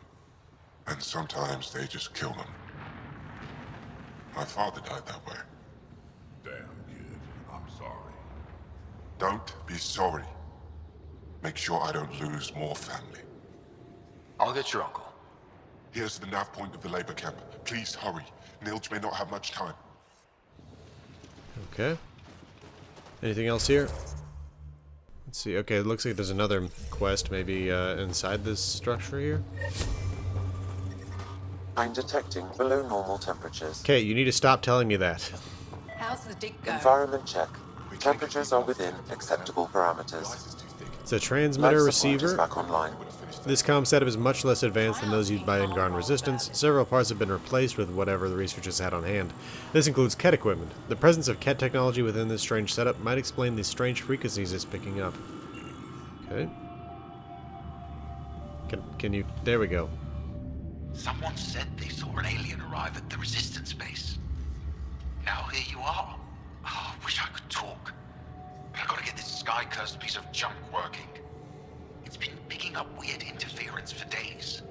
And sometimes they just kill them. My father died that way. Damn, kid. I'm sorry. Don't be sorry. Make sure I don't lose more family. I'll get your uncle. Here's the nav point of the labor camp. Please hurry. Nilj may not have much time. Okay. Anything else here? Let's see. Okay, it looks like there's another quest maybe inside this structure here. I'm detecting below normal temperatures. Okay, you need to stop telling me that. How's the dig going? Environment check. Temperatures are within acceptable parameters. It's a transmitter Life support is receiver. back online. This comm setup is much less advanced than those used by Engarn Resistance. Several parts have been replaced with whatever the researchers had on hand. This includes Ket equipment. The presence of Ket technology within this strange setup might explain the strange frequencies it's picking up. Okay. Can you... There we go. Someone said they saw an alien arrive at the Resistance base. Now here you are. Oh, I wish I could talk. But I gotta get this sky-cursed piece of junk working. It's been picking up weird interference for days.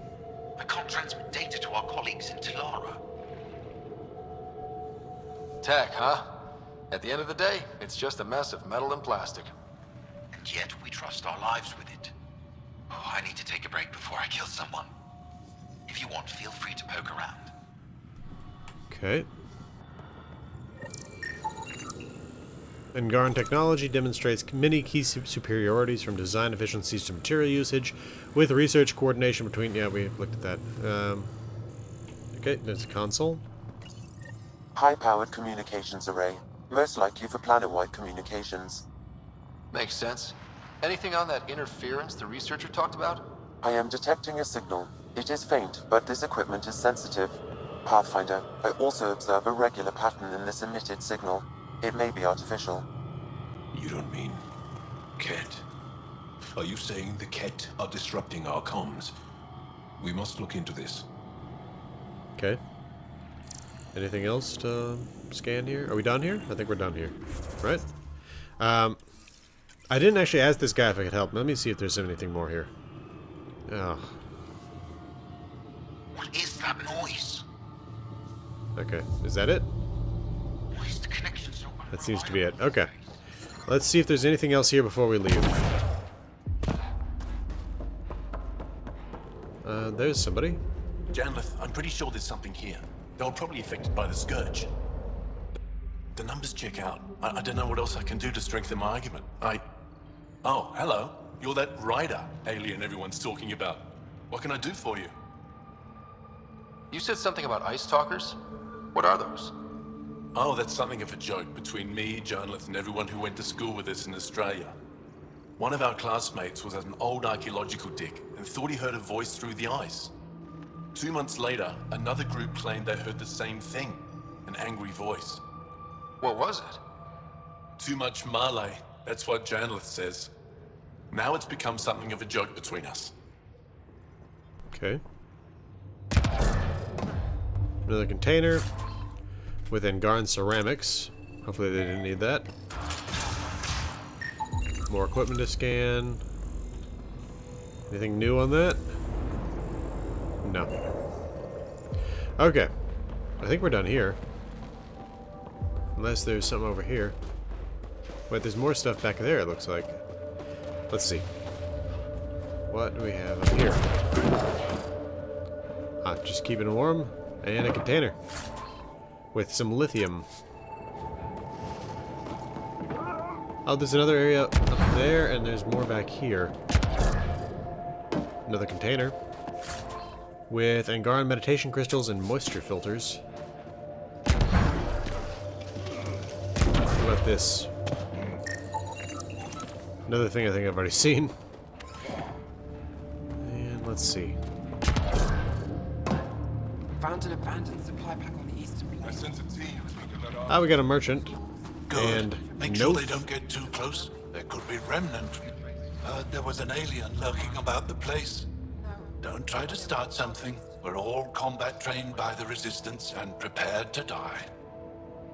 I can't transmit data to our colleagues in Talara. Tech, huh? At the end of the day, it's just a mess of metal and plastic. And yet we trust our lives with it. Oh, I need to take a break before I kill someone. If you want, feel free to poke around. Okay. Engarn technology demonstrates many key superiorities from design efficiencies to material usage, with research coordination between... Yeah, we looked at that. Okay, there's a console. High-powered communications array. Most likely for planet-wide communications. Makes sense. Anything on that interference the researcher talked about? I am detecting a signal. It is faint, but this equipment is sensitive. Pathfinder, I also observe a regular pattern in this emitted signal. It may be artificial. You don't mean Ket? Are you saying the Ket are disrupting our comms? We must look into this. Okay. Anything else to scan here? Are we done here? I think we're done here. Right? I didn't actually ask this guy if I could help. Let me see if there's anything more here. Oh. What is that noise? Okay. Is that it? Why is the connection so That seems to be it. Okay. Let's see if there's anything else here before we leave. There's somebody. Janlith, I'm pretty sure there's something here. They were probably affected by the Scourge. The numbers check out. I don't know what else I can do to strengthen my argument. Oh, hello. You're that rider alien everyone's talking about. What can I do for you? You said something about ice talkers? What are those? Oh, that's something of a joke between me, Janlith, and everyone who went to school with us in Australia. One of our classmates was at an old archaeological dig and thought he heard a voice through the ice. 2 months later, another group claimed they heard the same thing, an angry voice. What was it? Too much Malay, that's what Janlith says. Now it's become something of a joke between us. Okay. Another container with Engarn ceramics. Hopefully they didn't need that. More equipment to scan. Anything new on that? No. Okay. I think we're done here. Unless there's something over here. Wait, there's more stuff back there, it looks like. Let's see. what do we have up here? Ah, just keeping it warm. And a container. With some lithium. Oh, there's another area up there, and there's more back here. Another container. With Angaran meditation crystals and moisture filters. What about this? Another thing I think I've already seen. And let's see. Found an abandoned supply pack on the eastern plane. I sense a team. Ah, we got a merchant. Good. And Make sure they don't get too close. There could be remnant. There was an alien lurking about the place. Don't try to start something. We're all combat trained by the Resistance and prepared to die.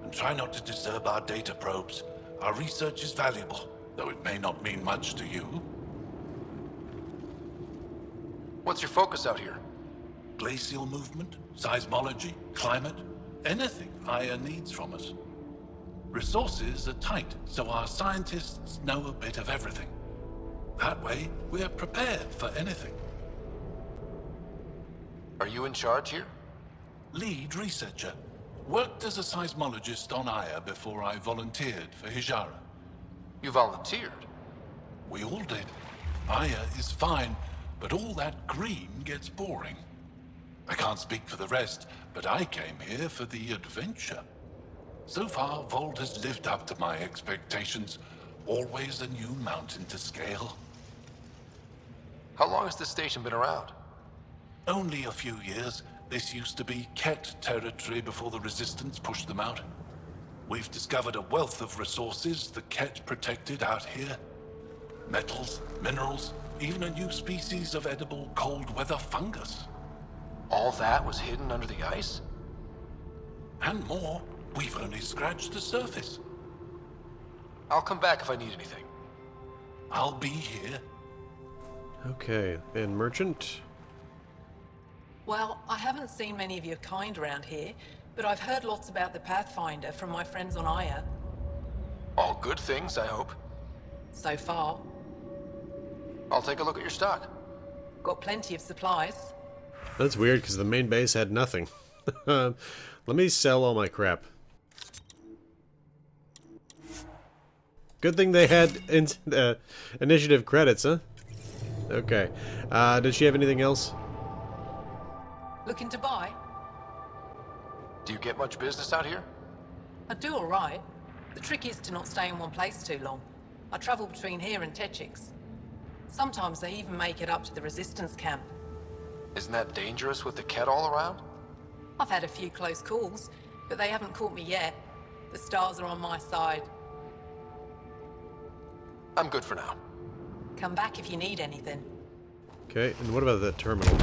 And try not to disturb our data probes. Our research is valuable, though it may not mean much to you. What's your focus out here? Glacial movement, seismology, climate, anything Aya needs from us. Resources are tight, so our scientists know a bit of everything. That way, we're prepared for anything. Are you in charge here? Lead researcher. Worked as a seismologist on Aya before I volunteered for Hijara. You volunteered? We all did. Aya is fine, but all that green gets boring. I can't speak for the rest, but I came here for the adventure. So far, Voeld has lived up to my expectations. Always a new mountain to scale. How long has this station been around? Only a few years. This used to be Ket territory before the Resistance pushed them out. We've discovered a wealth of resources the Ket protected out here. Metals, minerals, even a new species of edible cold weather fungus. All that was hidden under the ice? And more. We've only scratched the surface. I'll come back if I need anything. I'll be here. Okay, and merchant? Well, I haven't seen many of your kind around here, but I've heard lots about the Pathfinder from my friends on Aya. All good things, I hope. So far. I'll take a look at your stock. Got plenty of supplies. That's weird, because the main base had nothing. Let me sell all my crap. Good thing they had initiative credits, huh? Okay. Did she have anything else? Looking to buy? Do you get much business out here? I do all right. The trick is to not stay in one place too long. I travel between here and Techix. Sometimes I even make it up to the Resistance camp. Isn't that dangerous with the Ket all around? I've had a few close calls, but they haven't caught me yet. The stars are on my side. I'm good for now. Come back if you need anything. Okay, and what about that terminal?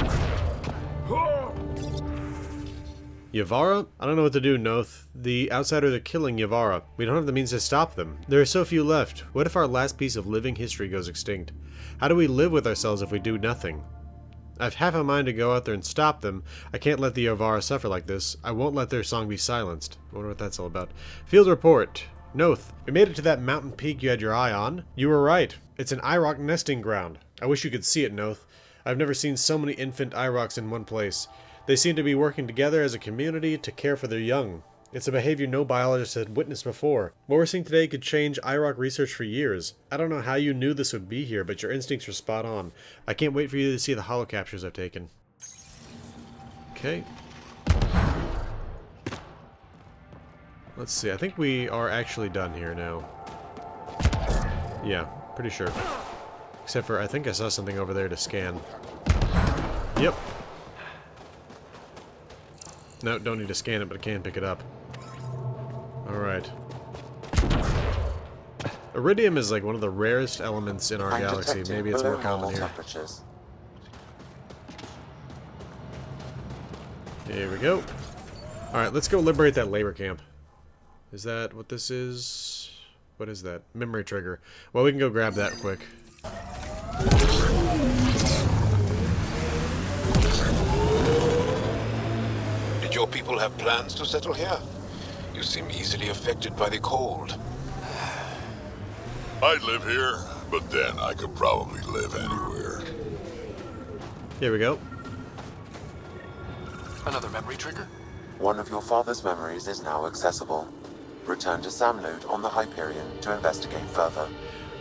Yavara? I don't know what to do, Noth. The outsiders are killing Yavara. We don't have the means to stop them. There are so few left. What if our last piece of living history goes extinct? How do we live with ourselves if we do nothing? I've half a mind to go out there and stop them. I can't let the Yavara suffer like this. I won't let their song be silenced. I wonder what that's all about. Field report. Noth, we made it to that mountain peak you had your eye on. You were right. It's an IROC nesting ground. I wish you could see it, Noth. I've never seen so many infant IROCs in one place. They seem to be working together as a community to care for their young. It's a behavior no biologist had witnessed before. What we're seeing today could change IROC research for years. I don't know how you knew this would be here, but your instincts were spot on. I can't wait for you to see the holocaptures I've taken. Okay. Let's see, I think we are actually done here now. Yeah, pretty sure. Except for, I think I saw something over there to scan. Yep. No, don't need to scan it, but I can pick it up. Alright. Iridium is like one of the rarest elements in our galaxy. Maybe it's more common here. Here we go. Alright, let's go liberate that labor camp. Is that what this is? What is that? Memory trigger. Well, we can go grab that quick. Did your people have plans to settle here? You seem easily affected by the cold. I'd live here, but then I could probably live anywhere. Here we go. Another memory trigger? One of your father's memories is now accessible. Return to Sam Node on the Hyperion to investigate further.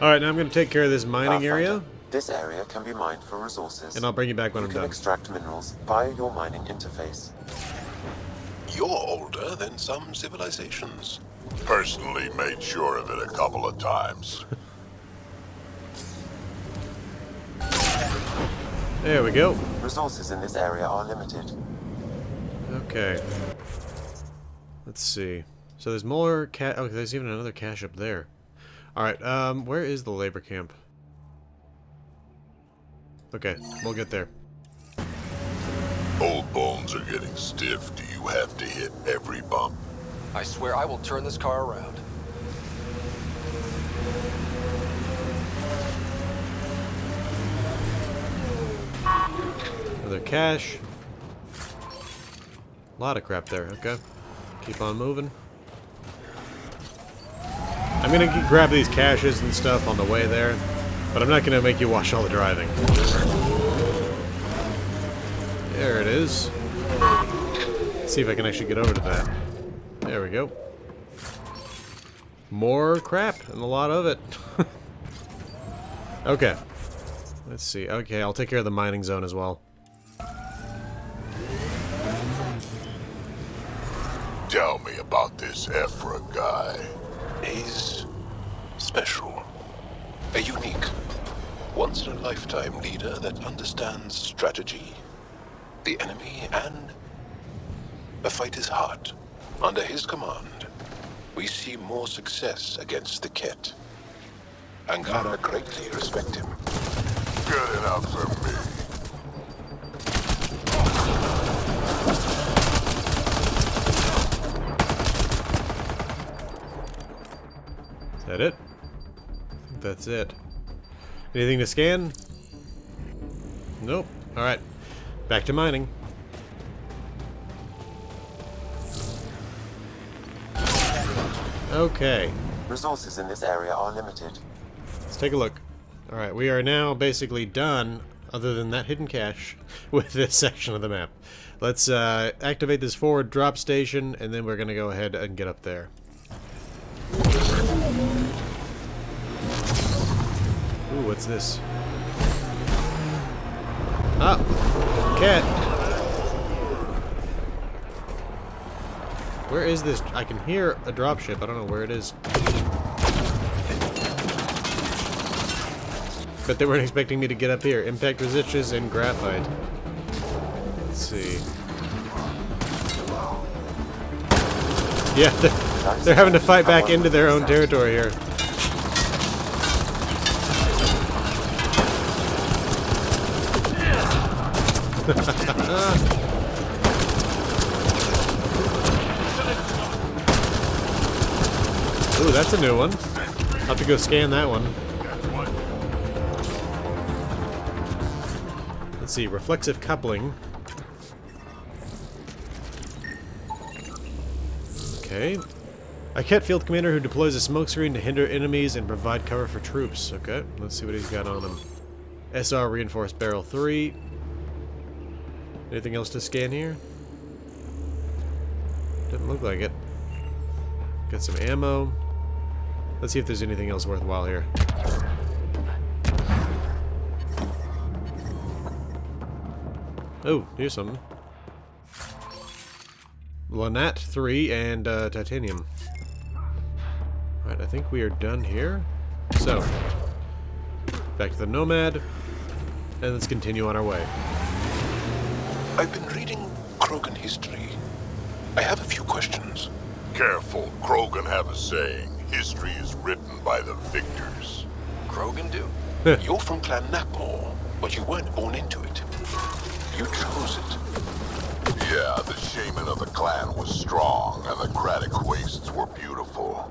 Alright, now I'm going to take care of this mining area. This area can be mined for resources. And I'll bring you back when I'm done. You can extract minerals via your mining interface. You're older than some civilizations. Personally made sure of it a couple of times. There we go. Resources in this area are limited. Okay. Let's see. So there's more oh, there's even another cache up there. Alright, where is the labor camp? Okay, we'll get there. Old bones are getting stiff. Do you have to hit every bump? I swear I will turn this car around. Another cache. A lot of crap there, okay. Keep on moving. I'm gonna grab these caches and stuff on the way there, but I'm not gonna make you watch all the driving. There it is. Let's see if I can actually get over to that. There we go. More crap, and a lot of it. Okay. Let's see. Okay, I'll take care of the mining zone as well. Tell me about this Ephra guy. He's special. A unique, once-in-a-lifetime leader that understands strategy, the enemy, and the fight is hard. Under his command, we see more success against the Ket. Angara greatly respect him. Good enough for me. Is that it? I think that's it. Anything to scan? Nope. Alright. Back to mining. Okay. Resources in this area are limited. Let's take a look. Alright, we are now basically done, other than that hidden cache, with this section of the map. Let's activate this forward drop station, and then we're going to go ahead and get up there. Ooh, what's this? Ah! Cat! Where is this? I can hear a dropship. I don't know where it is. But they weren't expecting me to get up here. Impact resistors and graphite. Let's see. Yeah, they're having to fight back into their own territory here. Ooh, that's a new one. I'll have to go scan that one. Let's see, reflexive coupling. Okay. A Ket field commander who deploys a smokescreen to hinder enemies and provide cover for troops. Okay, let's see what he's got on him. SR reinforced barrel 3. Anything else to scan here? Doesn't look like it. Got some ammo. Let's see if there's anything else worthwhile here. Oh, here's something. Lanat 3 and titanium. Alright, I think we are done here. So, back to the Nomad, and let's continue on our way. I've been reading Krogan history. I have a few questions. Careful, Krogan have a saying. History is written by the victors. Krogan do? You're from Clan Napor, but you weren't born into it. You chose it. Yeah, the shaman of the clan was strong, and the Kratic wastes were beautiful.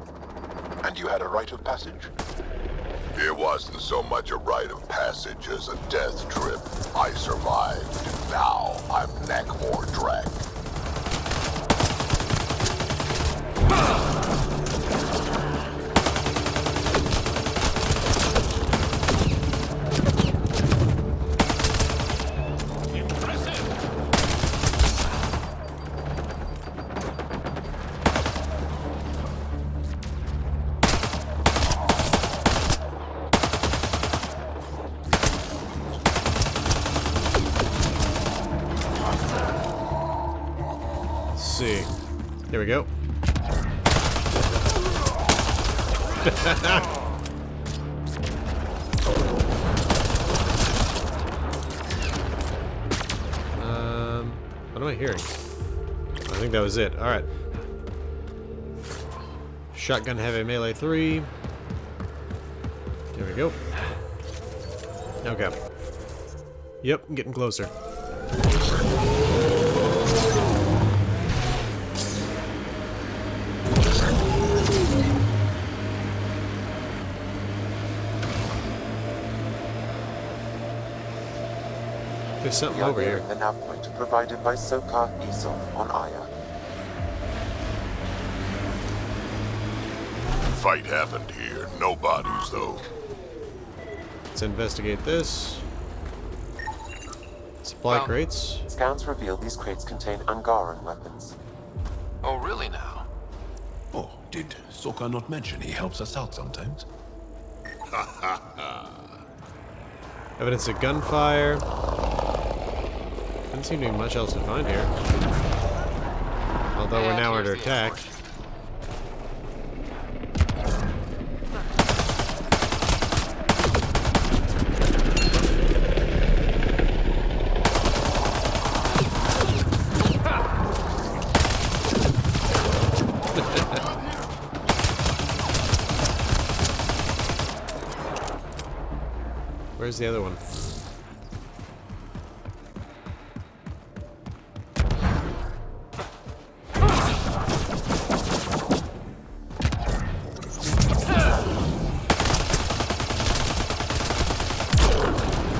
And you had a rite of passage? It wasn't so much a rite of passage as a death trip. I survived. Now I'm Nakmor Drek. Here we go. What am I hearing? I think that was it. Alright. Shotgun heavy melee 3. There we go. Okay. Yep, I'm getting closer. There's something over here. The nav point provided by Sokar Esol on Aya. Fight happened here. No bodies, though. Let's investigate this. Supply crates. Scans reveal these crates contain Angaran weapons. Oh, really now? Oh, did Sokar not mention he helps us out sometimes? Evidence of gunfire. Doesn't seem to be much else to find here. Although we're now under attack. Where's the other one?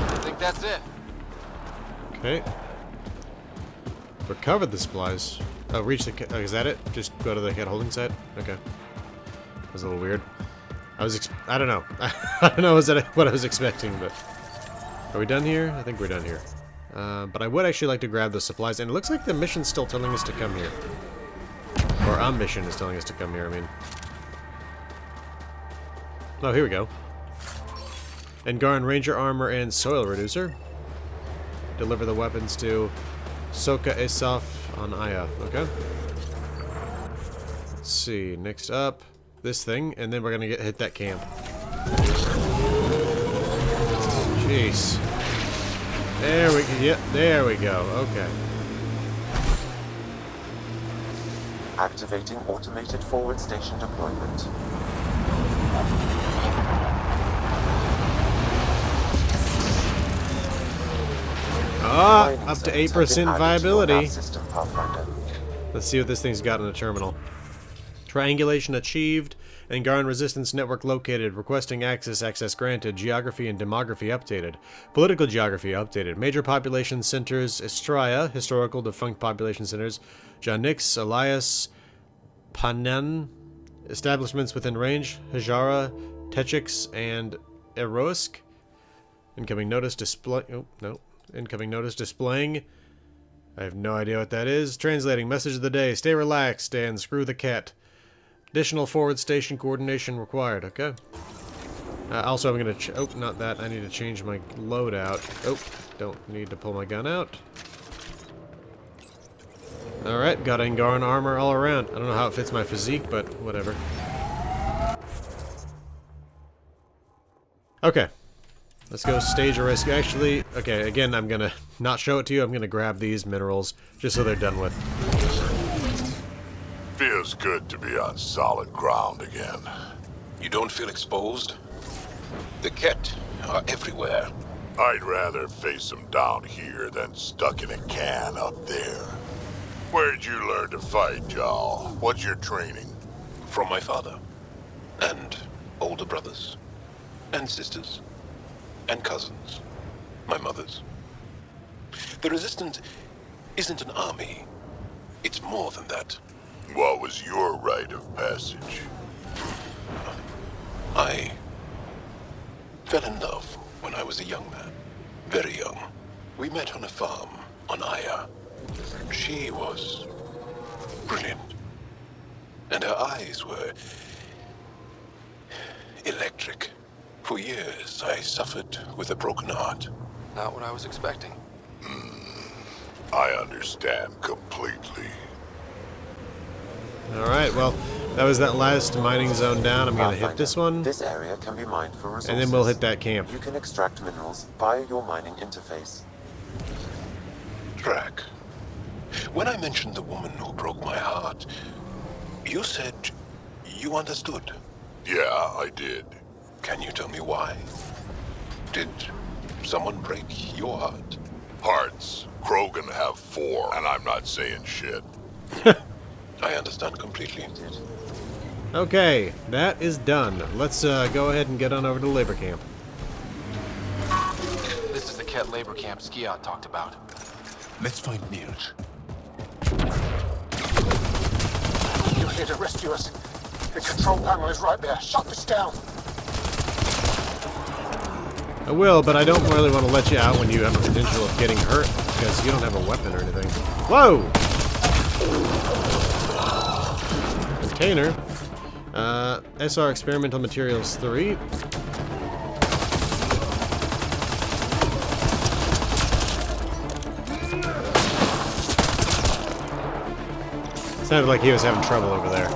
I think that's it. Okay. Recovered the supplies. Oh, reach the... Oh, is that it? Just go to the head holding site? Okay. That was a little weird. I don't know. I don't know what I was expecting, but... Are we done here? I think we're done here. But I would actually like to grab the supplies, and it looks like the mission's still telling us to come here. Or our mission is telling us to come here, I mean. Oh, here we go. Angaran Ranger Armor and Soil Reducer. Deliver the weapons to Soka Esaf on Aya. Okay. Let's see. Next up, this thing, and then we're gonna hit that camp. Jeez. There we go. Yep, there we go. Okay. Activating automated forward station deployment. Ah, up to 8% viability. System, Pathfinder. Let's see what this thing's got in the terminal. Triangulation achieved. Angaran Resistance Network located. Requesting access. Access granted. Geography and demography updated. Political geography updated. Major population centers. Estraya. Historical defunct population centers. Janix. Elias. Panan. Establishments within range. Hajara. Techix. And Eroisk. Incoming notice display. Oh, no. Incoming notice displaying. I have no idea what that is. Translating. Message of the day. Stay relaxed and screw the cat. Additional forward station coordination required. Okay. Also, I'm going to... Oh, not that. I need to change my loadout. Oh, don't need to pull my gun out. Alright, got Angaran armor all around. I don't know how it fits my physique, but whatever. Okay. Let's go stage a risk. Actually, okay, again, I'm going to not show it to you. I'm going to grab these minerals just so they're done with. Feels good to be on solid ground again. You don't feel exposed? The Ket are everywhere. I'd rather face them down here than stuck in a can up there. Where'd you learn to fight, Jarl? What's your training? From my father. And older brothers. And sisters. And cousins. My mother's. The Resistance isn't an army. It's more than that. What was your rite of passage? I fell in love when I was a young man. Very young. We met on a farm on Aya. She was brilliant. And her eyes were electric. For years, I suffered with a broken heart. Not what I was expecting. I understand completely. Alright, well, that was that last mining zone down. I'm gonna hit this one. This area can be mined for resources. And then we'll hit that camp. You can extract minerals via your mining interface. Drac, when I mentioned the woman who broke my heart, you said you understood. Yeah, I did. Can you tell me why? Did someone break your heart? Hearts. Krogan have 4, and I'm not saying shit. I understand completely. Okay, that is done. Let's go ahead and get on over to labor camp. This is the Ket labor camp Skiat talked about. Let's find Niels. You're here to rescue us. The control panel is right there. Shut this down. I will, but I don't really want to let you out when you have a potential of getting hurt, because you don't have a weapon or anything. Whoa! Container. SR Experimental Materials 3. Sounded like he was having trouble over there.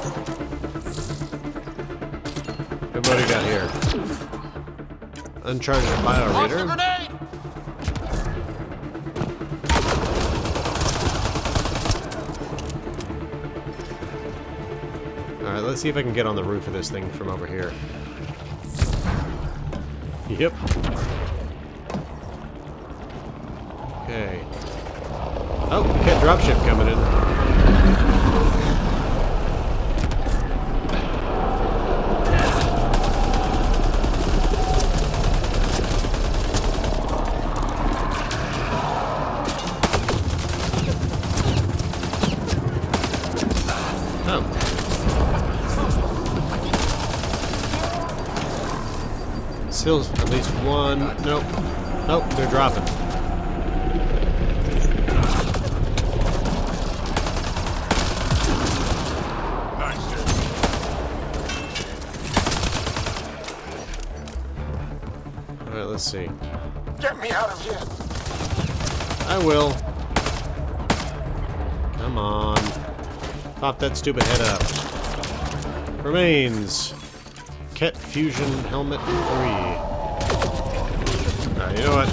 What do you got here? Uncharged bioreader. Alright, let's see if I can get on the roof of this thing from over here. Yep. Okay. Oh, Ket dropship coming in. Still at least one. Nope. Nope, they're dropping. Alright, let's see. Get me out of here. I will. Come on. Pop that stupid head up. Remains. Ket Fusion Helmet 3. Alright, you know what?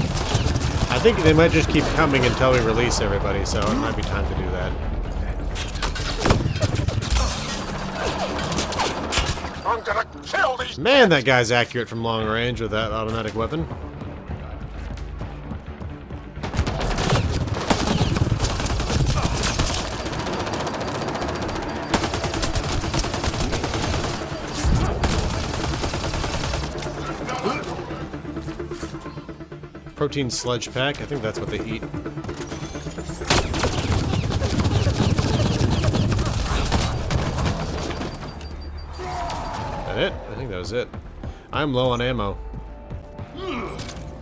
I think they might just keep coming until we release everybody, so it might be time to do that. I'm gonna kill these. Man, that guy's accurate from long range with that automatic weapon. Protein sludge pack. I think that's what they eat. That it? I think that was it. I'm low on ammo.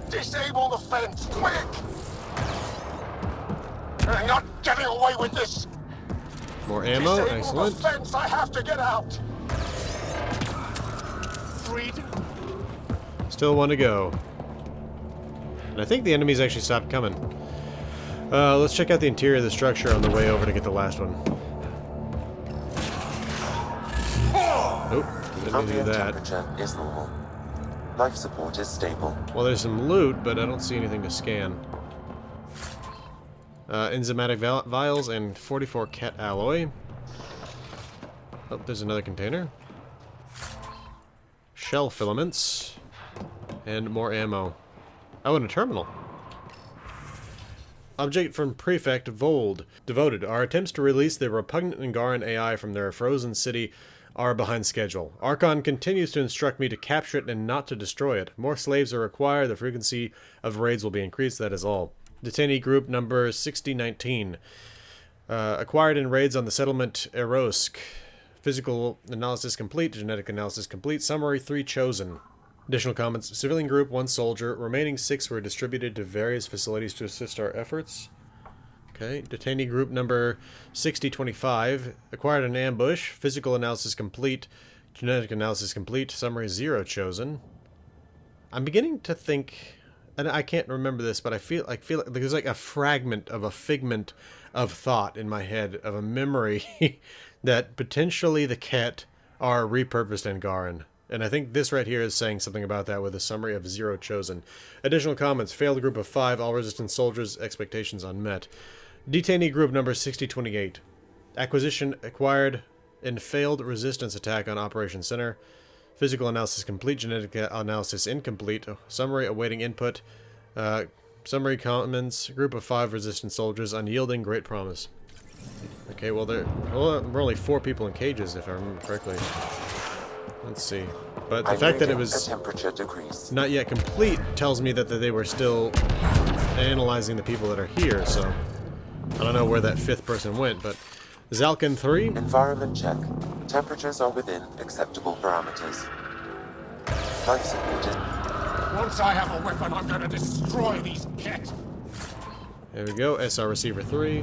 Disable the fence, quick! You're not getting away with this. More ammo. Disable Excellent. the fence. I have to get out. Freedom. Still one to go. And I think the enemies actually stopped coming. Let's check out the interior of the structure on the way over to get the last one. Nope, didn't do that. Temperature is normal. Life support is stable. Well, there's some loot, but I don't see anything to scan. Enzymatic vials and 44 Ket alloy. Oh, there's another container. Shell filaments. And more ammo. Oh, and a terminal. Object from Prefect Voeld. Devoted. Our attempts to release the repugnant Angaran AI from their frozen city are behind schedule. Archon continues to instruct me to capture it and not to destroy it. More slaves are required. The frequency of raids will be increased. That is all. Detainee group number 6019. Acquired in raids on the settlement Erosk. Physical analysis complete. Genetic analysis complete. Summary 3 chosen. Additional comments. Civilian group, 1 soldier. Remaining 6 were distributed to various facilities to assist our efforts. Okay. Detainee group number 6025. Acquired an ambush. Physical analysis complete. Genetic analysis complete. Summary 0 chosen. I'm beginning to think and I can't remember this, but I feel like there's like a fragment of a figment of thought in my head of a memory that potentially the Ket are repurposed Angaran. And I think this right here is saying something about that with a summary of 0 chosen. Additional comments: failed group of 5, all resistance soldiers, expectations unmet. Detainee group number 6028. Acquisition acquired in failed resistance attack on Operation Center. Physical analysis complete, genetic analysis incomplete. Summary awaiting input. Summary comments: group of 5 resistance soldiers, unyielding, great promise. Okay, well we're only 4 people in cages if I remember correctly. Let's see. But the fact that it was not yet complete tells me that they were still analyzing the people that are here, so I don't know where that 5th person went, but Zalkin 3? Environment check. Temperatures are within acceptable parameters. Life submitted. Once I have a weapon, I'm gonna destroy these Ket. There we go, SR Receiver 3.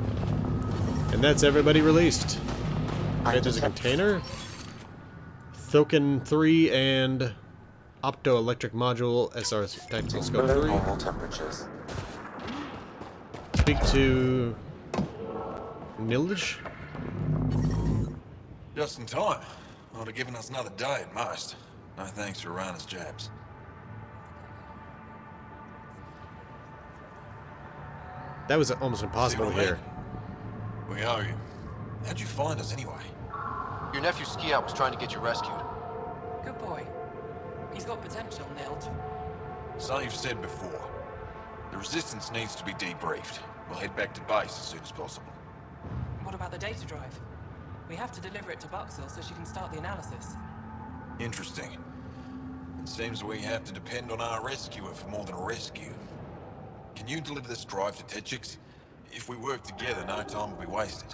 And that's everybody released. Okay, there's a container. Thoken 3 and Optoelectric Module, SR Tactical Scope 3. Normal temperatures. Speak to Nilj? Just in time. Would have given us another day at most. No thanks for Rana's jabs. That was almost impossible to hear. We owe you. How'd you find us anyway? Your nephew Ski-Out was trying to get you rescued. Good boy. He's got potential, Nild. So you've said before. The Resistance needs to be debriefed. We'll head back to base as soon as possible. What about the data drive? We have to deliver it to Buxel so she can start the analysis. Interesting. It seems we have to depend on our rescuer for more than a rescue. Can you deliver this drive to Techix? If we work together, no time will be wasted.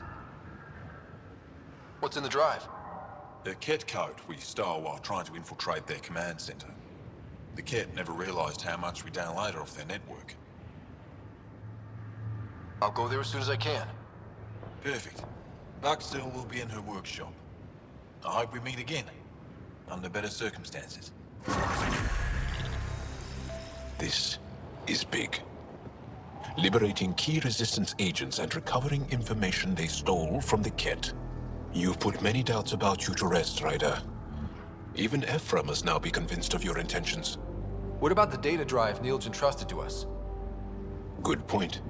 What's in the drive? The Ket code we stole while trying to infiltrate their command center. The Ket never realized how much we downloaded off their network. I'll go there as soon as I can. Perfect. Buxel will be in her workshop. I hope we meet again, under better circumstances. This is big. Liberating key Resistance agents and recovering information they stole from the Ket. You've put many doubts about you to rest, Ryder. Even Ephra must now be convinced of your intentions. What about the data drive Neilj entrusted to us? Good point.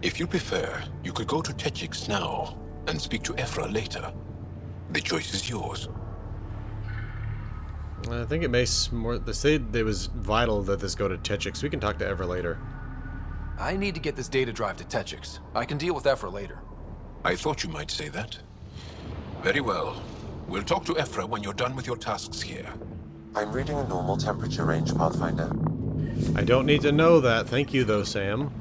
If you prefer, you could go to Techix now and speak to Ephra later. The choice is yours. I think it makes more... They said it was vital that this go to Techix. We can talk to Ephra later. I need to get this data drive to Techix. I can deal with Ephra later. I thought you might say that. Very well. We'll talk to Ephra when you're done with your tasks here. I'm reading a normal temperature range, Pathfinder. I don't need to know that. Thank you, though, Sam.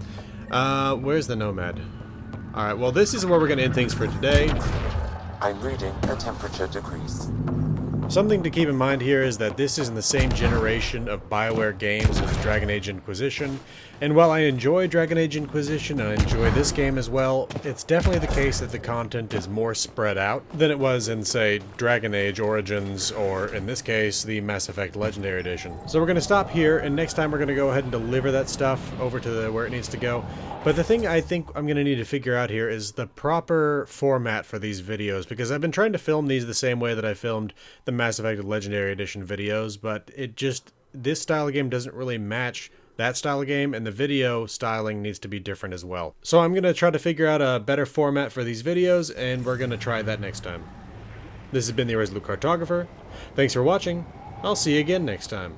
Where's the Nomad? Alright, well, this is where we're going to end things for today. I'm reading a temperature decrease. Something to keep in mind here is that this is in the same generation of BioWare games as Dragon Age Inquisition, and while I enjoy Dragon Age Inquisition and I enjoy this game as well, it's definitely the case that the content is more spread out than it was in, say, Dragon Age Origins, or in this case, the Mass Effect Legendary Edition. So we're going to stop here, and next time we're going to go ahead and deliver that stuff over to where it needs to go. But the thing I think I'm going to need to figure out here is the proper format for these videos, because I've been trying to film these the same way that I filmed the Mass Effect Legendary Edition videos, but this style of game doesn't really match that style of game, and the video styling needs to be different as well. So I'm going to try to figure out a better format for these videos, and we're going to try that next time. This has been the Irresolute Cartographer. Thanks for watching. I'll see you again next time.